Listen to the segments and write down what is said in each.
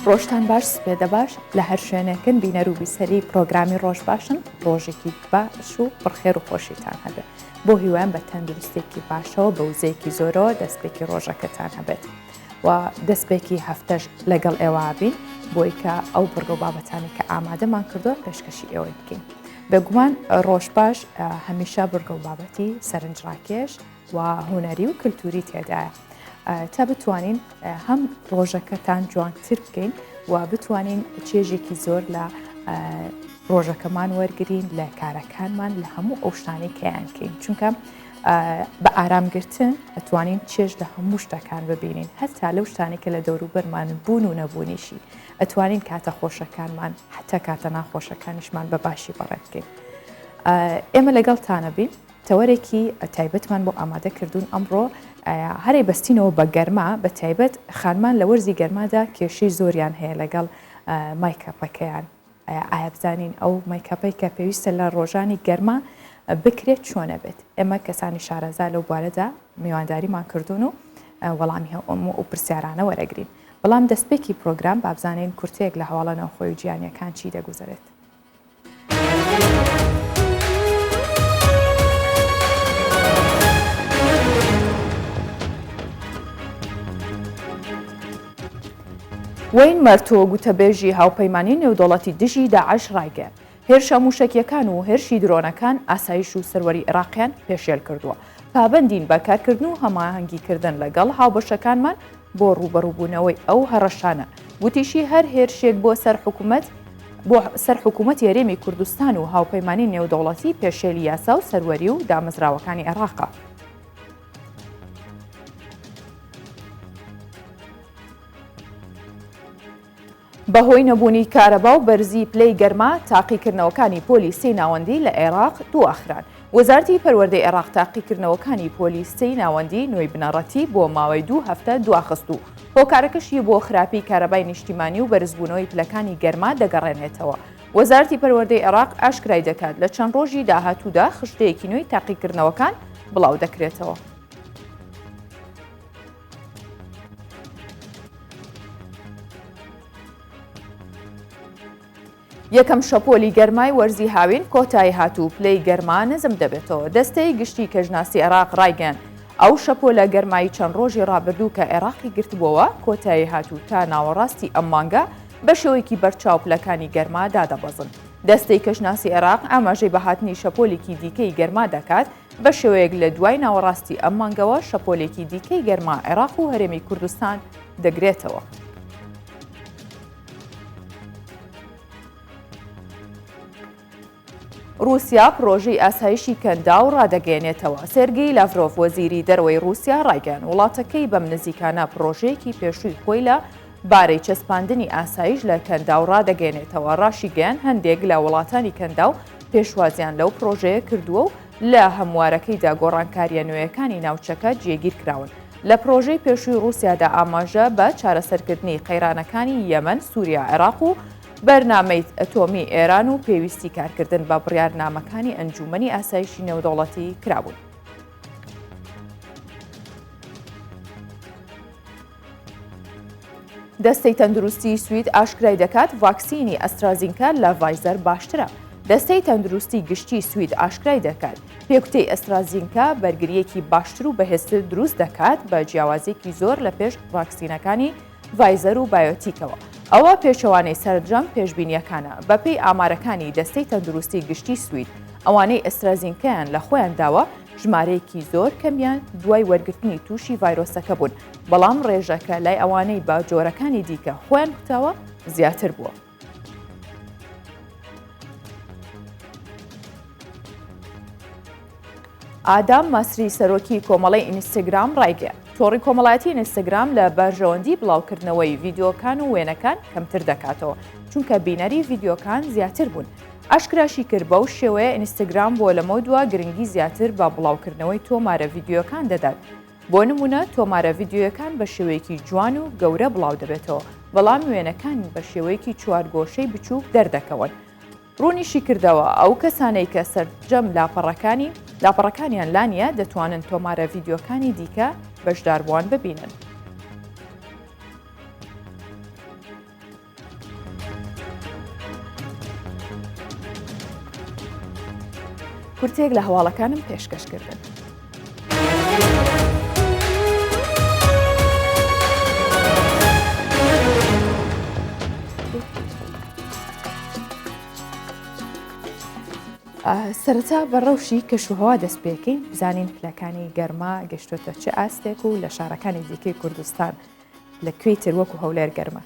ڕۆژتان باش سپێدە باش لە هەر شوێنێکن بینەر و بیسەری پرۆگرامی ڕۆژ باشن ڕۆژێکی باش و پڕخێر و خۆشیتان هەبێت بۆ هیوان بە تەندروستێکی باشەوە بە وزەیەکی زۆرەوە دەستپێکی ڕۆژەکەتان هەبێت و دەستپێکی هەفتەش لەگەڵ ئێوە بین بۆی کە ئەو بڕگە و بابەتانی کە ئامادەمان کردووە پێشکەشی ئێوەی بکەین. بێگومان ڕۆژ باش هەمیشە بڕگە و بابەتی سەرنجڕاکێش و هوەری و کللتوری تێدایە تا بتوانین هەم ڕۆژەکەتان جوانتر بکەین و بتوانین چێژێکی زۆر لە ڕۆژەکەمان وەرگین لە کارەکانمان لە هەموو ئەو شتانی کەیانکەین چونکە بە ئارامگرتن ئەتوانین چێژ لە هەموو شتەکان ببینین هەتا لەو شتانی کە لە دەوروبەرمان بوون و نەبوونیشی ئەتوانین کاتە خۆشەکانمان حتا کاتە ناخۆشەکانیشمان بە باشی بەڕێ بکەین. ئێمە لەگەڵتانە بین تەوەرێکی تایبەتمان بۆ ئامادە کردوون ئەمڕۆ هەرێ بەستینەوە بە گەرما بە تایبەت خانمان لە وەرزی گەرمادا کێشەی زۆریان هەیە لەگەڵ مایکەپەکەیان ئایا بزانین ئەو مایکەپەی کە پێویستە لە ڕۆژانی گەرما بکرێت چۆنە بێت. ئێمە کەسانی شارەزا لەو بارەدا میوانداریمان کردوون و وەڵامی هەموو ئەو پرسیارانە وەرەگرین. بەڵام دەستپێکی پرۆگرام با بزانین کورتەیەک لە هەواڵە ناوخۆی گیانیەکان چی دەگوزارێت. وین مەرتۆ گوتەبێژی هاوپەیمانی نێودوڵەتی دژی داعش ڕایگەیاند هێرشە موشکیەکان و هێرشی درۆنەکان ئاسایش و سەروەری عێراقیان پێشێل کردووە. پابەندین بەکارکردن و هەماهەنگیکردن لەگەڵ هاوبەشەکانمان بۆ ڕوبەڕووبوونەوەی ئەو هەڕەشانە. گوتیشی هەر هێرشێک بۆ سەر حکوومەت یاریمی کوردستان و هاوپەیمانی نێودوڵەتی پێشێلی یاسا و سەروەری و دامەزراوەکانی عێراقا. بەهۆی نەبوونی کارەبا و بەرزی پلەی گەرما تاقیکردنەوەکانی پۆلیسی ناوەندی لە عێراق دواخران. وەزارەتی پەروەردەی عێراق تاقیکردنەوەکانی پۆلیسی ناوەندی نوێی بنەڕەتی بۆ ماوەی 2 هەفتە دواخست و هۆکارەکەشی بۆ خراپی کارەبای نیشتیمانی و بەرزبوونەوەی پلەکانی گەرما دەگەڕێنێتەوە. وەزارەتی پەروەردەی عێراق ئاشکرای دەکات لە چەند ڕۆژی داهاتوودا خشتەیەکی نوێی تاقیکردنەوەکان بڵاو دەکرێتەوە. یەکەم شەپۆلی گەرمای وەرزی هاوین کۆتایی هاتوو پلەی گەرما نزم دەبێتەوە. دەستەی گشتی کەژناسی عێراق ڕایگەیاند ئەو شەپۆلە گەرمایی چەند ڕۆژی ڕابردوو کە عێراقی گرتبووەوە کۆتایی هاتوو تا ناوەڕاستی ئەم مانگە بە شێوەیەکی بەرچاو پلەکانی گەرما دادەبەزن. دەستەی کەژناسی عێراق ئاماژەی بەهاتنی شەپۆلێکی دیکەی گەرما دەکات بە شێوەیەک لە دوای ناوەڕاستی ئەم مانگەوە شەپۆلێکی دیکەی گەرما عێراق و هەرێمی کوردستان دەگرێتەوە. رووسیا پرۆژەی ئاسایشی کەنداو ڕادەگەێنێتەوە. سێرگی لاڤرۆڤ وەزیری دەرەوەی رووسیا ڕایگەیاند وڵاتەکەی بەم نزیکانە پرۆژەیەکی پێشووی خۆی لە بارەی چەسپاندنی ئاسایش لە کەنداو ڕادەگەێنێتەوە. ڕاشیگەیاند هەندێک لە وڵاتانی کەنداو پێشوازیان لەو پرۆژەیە کردووە و لە هەموارەکەیدا گۆڕانکاریە نوێیەکانی ناوچەکە جێگیر کراون. لە پرۆژەی پێشووی رووسیادا ئاماژە بە چارەسەرکردنی قەیرانەکانی یەمەن، سووریا، عێراق و بەرنامەی ئەتۆمی ئێران و پێویستی کارکردن بە بڕیارنامەکانی ئەنجومەنی ئاسایشی نێودوڵەتی کرابوون. دەستەی تەندروستی سوید ئاشکرای دەکات ڤاکسینی ئەسترازینکا لە ڤایزەر باشترە. دەستەی تەندروستی گشتی سوید ئاشکرای دەکات پێکوتەی ئەسترازینکا بەرگریەکی باشتر و بەهێزتر دروست دەکات بە جیاوازێکی زۆر لە پێش ڤاکسینەکانی ڤایزەر و بایۆتیکەوە. ئەوە پێچەوانەی سەرنجام پێشبینیەکانە بەپێی ئامارەکانی دەستەی تەندروستی گشتی سوید ئەوانەی ئەسترازینکەیان لە خۆیان داوە ژمارەیەکی زۆر کەمیان دوای وەرگرتنی تووشی ڤایرۆسەکە بوون بەڵام ڕێژەکە لای ئەوانەی با جۆرەکانی دیکە خۆیان کوتاوە زیاتر بووە. ئادام مەسری سەرۆکی کۆمەڵی ئینستاگرام ڕایگەیاند تۆڕی کۆمەڵایەتی ئینستاگرام لە بەرژەوەندی بڵاوکردنەوەی ڤیدیۆکان و وێنەکان کەمتر دەکاتەوە چونکە بینەری ڤیدیۆکان زیاتر بوون. ئاشکراشی کرد بەو شێوەیە ئینستاگرام بۆ لەمە دووە گرنگی زیاتر بە بڵاوکردنەوەی تۆمارە ڤیدیۆکان دەدات. بۆ نمونە تۆمارە ڤیدیۆکان بە شێوەیەکی جوان و گەورە بڵاو دەبێتەوە بەڵام وێنەکان بە شێوەیەکی چوارگۆشەی بچووک دەردەکەون. ڕوونیشی کردەوە ئەو کەسانەی کە سەرجەم لاپەڕەکانیان لانیە دەتوانن تۆمارە ڤیدیۆکانی دیکە بەشداربووان ببینن. کورتێک لە هەواڵەکانم پێشکەشکردن. سەرەتا بە ڕەوشی کەشوهەوا دەست پێکەین بزانین پلەکانی گەرما گەشتۆتە چه ئاستێک و لە شارەکانی دیکەی کوردستان لەکوێی تر وەکو هەولێر گەرمە.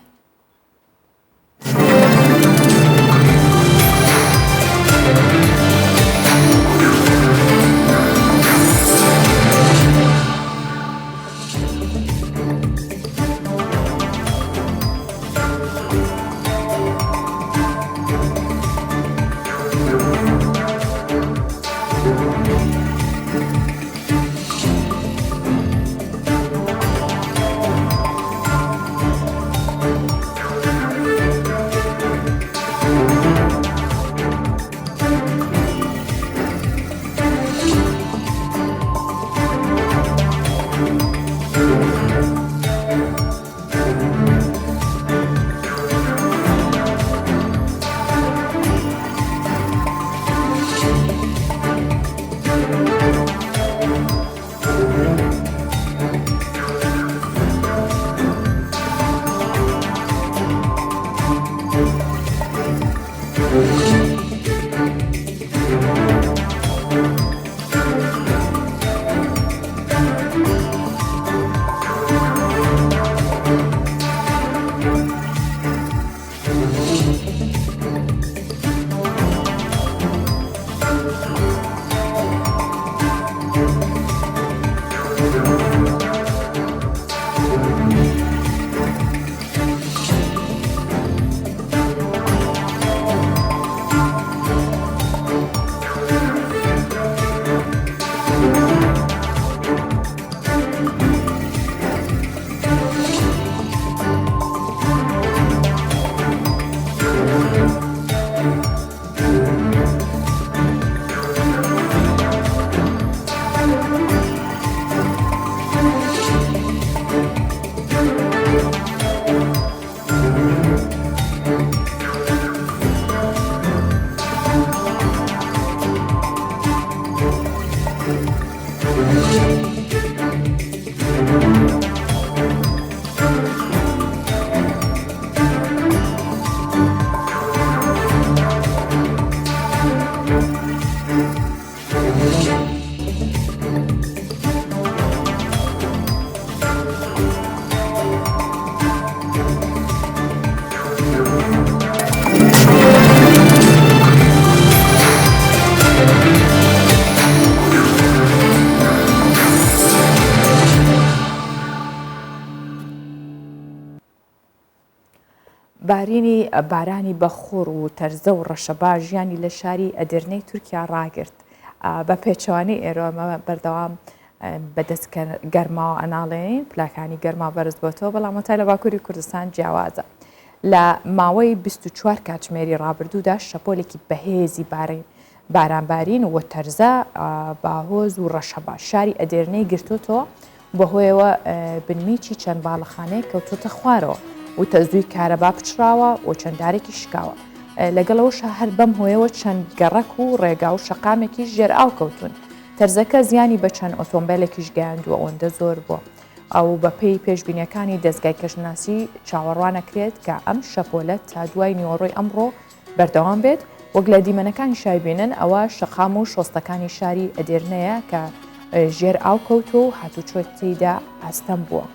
بارانی بەخۆڕ و تەرزە و ڕەشەبا ژیانی لە شاری ئەدرنەی تورکیا ڕاگرت. بە پێچەوانی ئێرۆمە بەردەوام بەدەست گەرماوە ئەناڵێنین پلاکانی گەرما بەرز بۆتەوە، بەڵام وەتای لە باکووری کوردستان جیاوازە. لە ماوەی 24 کاتژمێری ڕابردوودا شەپۆلێکی بەهێزی بارانبارین و تەرزە باهۆز و ڕەشەبا شاری ئەدێرنەی گرتوتەوە، بەهۆیەوە بنمیکی چەند باڵەخانەیە کەوتۆتە خوارەوە و تەزووی کارەبا پچراوە و چەنددارێکی شکاوە. لەگەڵەوەش هەر بەم هۆیەوە چەند گەڕەک و ڕێگا و شەقامێکی ژێر ئاو کەوتون. تەرزەکە زیانی بە چەند ئۆتۆمبیلێکیش گەیاندووە، ئەوەندە زۆر بووە. ئەو بەپێی پێشبینیەکانی دەستگای کەژناسی چاوەڕوانەکرێت کە ئەم شەپۆلە تا دوای نیوەڕۆی ئەمڕۆ بەردەوام بێت. وەک لە دیمەنەکانی شایبێنن ئەوە شەقام و شۆستەکانی شاری ئەدێرنەیە کە ژێر ئاو کەوتۆ و هاتوچۆتیدا ئاستەم بووە.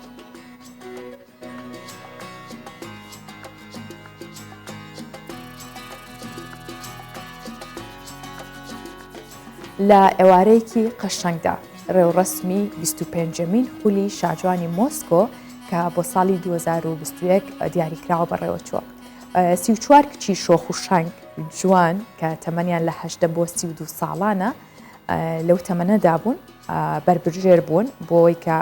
لە ئێوارەیەکی قەشەنگدا ڕێوڕەسمی 25مین خولی شاجوانی مۆسکۆ کە بۆ ساڵی 2021 دیاریکراوە بەڕێوەچووە. 34 کچی شۆخ و شەنگ جوان کە تەمەنیان لە 8 بۆ 32 ساڵانە لەو تەمەنەدا بوون بربژێر بوون بۆی کە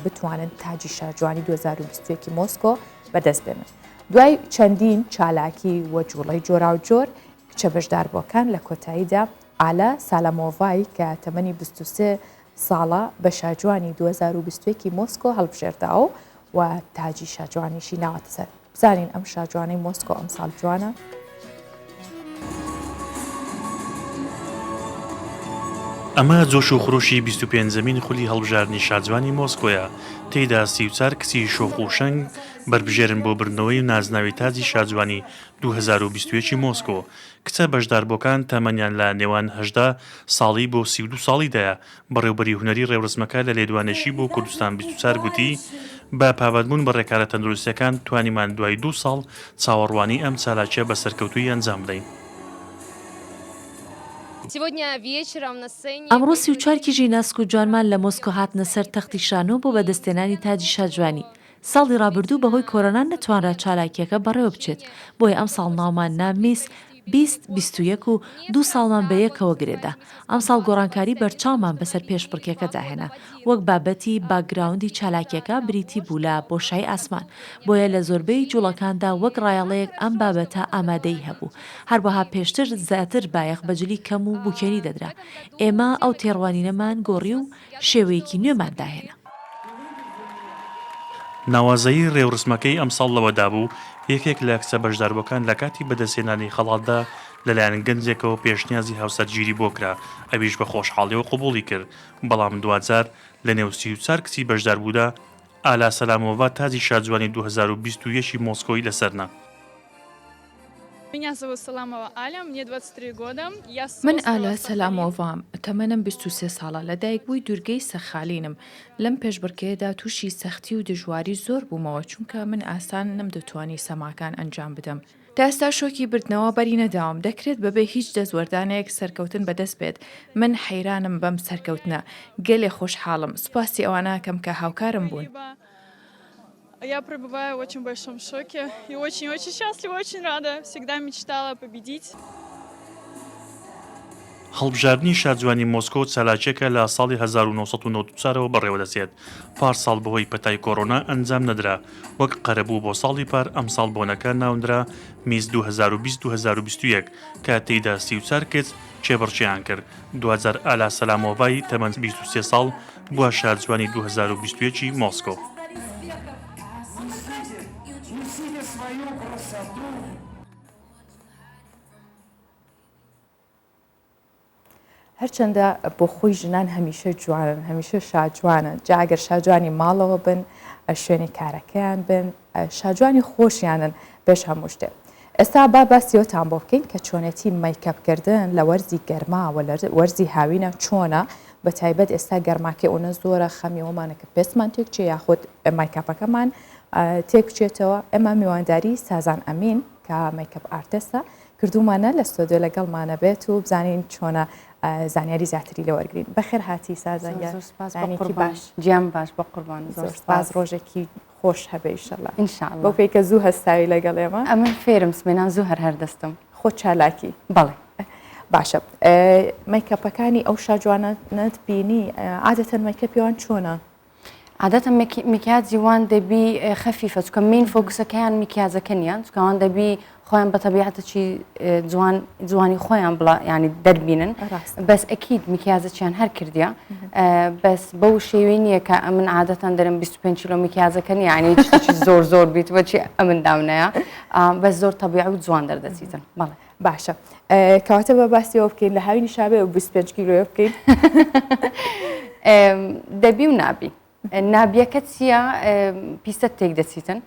بتوانن تاجی شاجوانی 2021 مۆسکۆ بەدەست بێنن. دوای چەندین چالاکی وە جوڵەی جۆرا و جۆر کچە بەشداربووەکان لە کۆتاییدا ئالە سالەمۆڤای کە تەمەنی 23 ساڵە بە شاجوانی 2021 مۆسکۆ هەڵبژێرداوە و تاجی شاجوانیشی ناوەتە سەر. بزانین ئەم شاجوانی مۆسکۆ ئەم ساڵ جوانە؟ ئەمە جۆش و خڕۆشی 25 خولی هەڵبژاردننی شاجوانی مۆسکۆیە تێیدا 34 کچی شۆخ و شەنگ بربژێرن بۆ برنەوەی نازناوی تاجی شاجوانی 2021 مۆسکۆ کچە بەشداربووەکان تەمەنیان لە نێوان 18 ساڵی بۆ 32 ساڵیدایە بەڕێوبەری هونەری ڕێوەرزمەکە لە لێدوانەشی بۆ کوردستان 24 گوتی بە پابەتبوون بە ڕێکارە تەندروستیەکان توانیمان دوای 2 ساڵ چاوەڕوانی ئەم چالاکیە بە سەرکەوتووی ئەنجام بدەین. ئەمڕۆ 34 کیژی ناسک و جوانمان لە مۆسکۆ هاتنە سەر تەختی شانۆ بۆ بەدەستێنانی تاجی شاجوانی. ساڵی ڕابردوو بەهۆی کۆرۆنا نەتوانرا چالاکیەکە بەڕێوە بچێت بۆیە ئەم ساڵ ناومان نامیس 2021 و 2 ساڵمان بە یەکەوە گرێدا. ئەم ساڵ گۆڕانکاری بەرچاومان بەسەر پێشبڕکێکە داهێنا وەک بابەتی باگراوندی چالاکیەکە بریتی بوو لە بۆشای ئاسمان بۆیە لە زۆربەی جوڵەکاندا وەک ڕایەڵەیەک ئەم بابەتە ئامادەی هەبوو. هەروەها پێشتر زیاتر بایەخ بەجلی کەم و بووکێنی دەدرا. ئێمە ئەو تێڕوانینەمان گۆڕی و شێوەیەکی نوێمان داهێنا. ناوازەیی ڕێوڕسمەکەی ئەم ساڵ لەوەدا بوو یەکێک لە کچە بەشداربووەکان لە کاتی بەدەستێنانی خەڵاتدا لەلایەن گەنجێکەوە پێشنیازی هاوسەرگیری بۆ کرا ئەویش بە خۆشحاڵیەوە قبوڵی کرد بەڵام دوجار لە نێو 34 کچی بەشداربوودا ئالا سەلامۆڤا تاجی شاجوانی 2021 مۆسکۆی لەسەرنا. من ئالا سەلامۆڤام تەمەنم 23 ساڵە لە دایکبووی دوورگەی سەخالینم لەم پێشبڕکێدا تووشی سەختی و دژواری زۆر بوومەوە چونکە من ئاسان نەمدەتوانی سەماکان ئەنجام بدەم. تا ئێستا شۆکی بردنەوە بەری نەداوم دەکرێت بەبێ هیچ دەستوەردانەیەک سەرکەوتن بەدەست بێت. من حەیرانم بەم سەرکەوتنە گەلێ خۆشحاڵم سوپاسی ئەوانەکەم کە هاوکارم بوون. Я пребываю в очень большом шоке и очень-очень счастлива, очень рада. Всегда мечтала победить. هەڵبژاردننی شاجوانی مۆسکۆ چالاکێکە لە ساڵی 1994ەوە بەڕێوەدەچێت پار ساڵ بەهۆی پەتای کۆڕۆنا ئەنجام نەدرا وەک قەرەبوو بۆ ساڵی پار ئەم ساڵ بۆنەکە ناوندرا میز 2020-2021 کە تێیدا 34 کەس چێبڕچیان کرد. دوجار ئالا سەلامۆڤای تەمەن 23 ساڵ بووە شاجوانی 2021 مۆسکۆ. هەرچەندە بۆ خۆی ژنان هەمیشە جوانن هەمیشە شاجوانن جاگەر شاجوانی ماڵەوە بن شوێنی کارەکەیان بن شاجوانی خۆشیانن بێش هەموو شتێ. ئێستا با باسیەوەتان بۆ بکەین کە چۆنەتی مەیکەپکردن لە وەرزی گەرماوە لە وەرزی هاوینە چۆنە بە تایبەت ئێستا گەرماکە ئەوە زۆرە خەمیەوەمانەکە پێسمان تێکچێ یاخود مایکاپەکەمان تێکچێتەوە. ئێمە میوانداری سازان ئەمین کە مەیکەپ ئارتێسە کردومانە لە ستۆدیۆ لەگەڵمانە بێت و بزانین چۆنە زانیاری زیاتری لە وەرگین. بەخێر هاتی سازانیکی باش گیان باش بە قوربان باز ڕۆژێکی خۆش هەبێ ئینشەڵا ئینشاءڵڵا بۆ پێی کە زوو هەستاوی لەگەڵ ئێمە ئەمن فێرم سمێنان زوو هەردەستم خۆ چالاکی بەڵێ باشە مەیکەپەکانی ئەو شاجوانەت بینی عادەتەن مەیکەپیوان چۆنە؟ عادەتەن میکیاجی وان دەبی خەفیفە چکە مین فۆکسەکەیان میکیازەکەنیان چکەوان دەبی خۆیان بە تەبیعەتەکی جوانی خۆیان بڵا ینی دەربینن بەس ئەکید میکیازەچیان هەر کردیا بەس بەو شێوەی نییە کە ئەمن عادەتەن دەرم 25 کیلۆ میکیازەکەنی ینی چی زۆر بیت وەچی ئەمن داونەیە بەس زۆر تەبیع و جوان دەردەچیتن بەڵێ باشە کەواتە بە باسیەوە بکەین لە هاوینی شابێ و 25 کیلۆ بکەین دەبی و نابی نابیەکە چییە پیسە تێک دەچیتن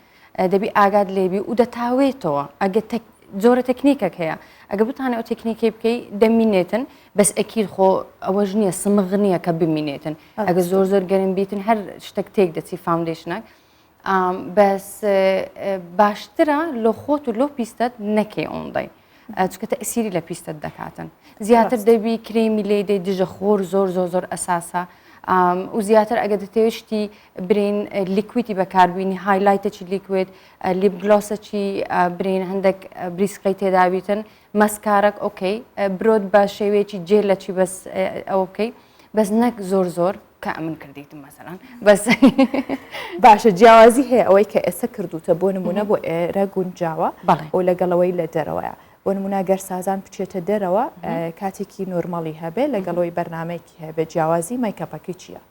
دەبی ئاگاد لێبی و دەتاوێتەوە ئەگە زۆرە تەکنیکەک هەیە ئەگە بتانە ئەو تەکنیکی بکەی دەمینێتن بەس ئەکیر خۆ ئەوەژ نییە سمغ نییە کە بمینێتن ئەگە زۆر گەرم بیتن هەر شتێک تێک دەچی فاوندیشنەک بەس باشترە لۆ خۆت و لۆ پیستت نەکەی ئۆندای چکە تەئسیری لە پیستت دەکاتن زیاتر دەبی کرێمی لێ دەی دژە خۆر زۆر ئەساسە و زیاتر ئەگە دەتێشتی برین لیکویدی بەکاربوونی هایلایتەکی لیکوێت لیپ گلۆسەکی برین هەندێک بریسقەی تێدابیتن مەسکارێک ئۆکەی برۆت بە شێوەیەکی جێلەکی بەس ئەوکەی بەس نەک زۆر کە ئەمن کردیتم مەسەڵان بەس باشە جیاوازی هەیە ئەوەی کە ئێستا کردوتە بۆ نمونە بۆ ئێرە گونجاوە ئەو لەگەڵەوەی لە دەرەوەیە بۆ نمونە گەر سازان بچێتە دەرەوە کاتێکی نۆرمەڵی هەبێ لەگەڵەوەی بەرنمەیەکی هەبێ جیاوازی مایکەپەکەی چییە؟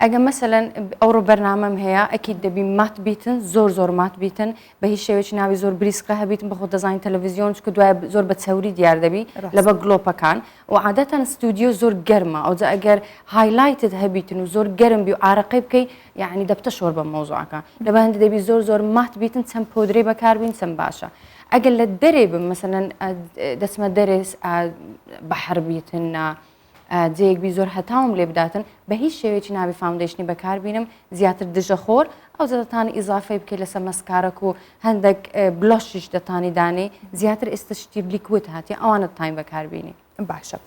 ئەگە مەسەلەن ئەوڕۆ بەرنامەم هەیە ئەکی دەبی مات بیتن زۆر مات بیتن بە هیچ شێوێکی ناوی زۆر بریسقە هەبیتن بەخۆ دەزانین تەلەڤیزیۆن چکە دوای زۆر بە چەوری دیار دەبی لە بە گلۆپەکان و عادەتەن ستودیۆ زۆر گەرمە ئەوجا ئەگەر هایلایتت هەبیتن و زۆر گەرم بی و ئارەقەی بکەی یعنی دەبتە شۆر بە مۆزوعەکە لەبە هەندێک دەبی زۆر مات بیتن چەند پۆدرەی بەکاربین چەند باشە ئەگەر لە دەرێ بم مەسەلەن دەچمە دەرێ بەحر بیتن جێیەکبی زۆر هەتاوم لێ بداتن بە هیچ شێوێکی ناوی فاوندیشنی بەکاربینم زیاتر دژە خۆر ئەو دەتانی ئیزافەی بکەیت لەسەر مەسکارەک و هەندێک بلۆشیش دەتانی دانێ زیاتر ئێستا شتی لیکوت هاتی ئەوانە تایم بەکاربینی باشە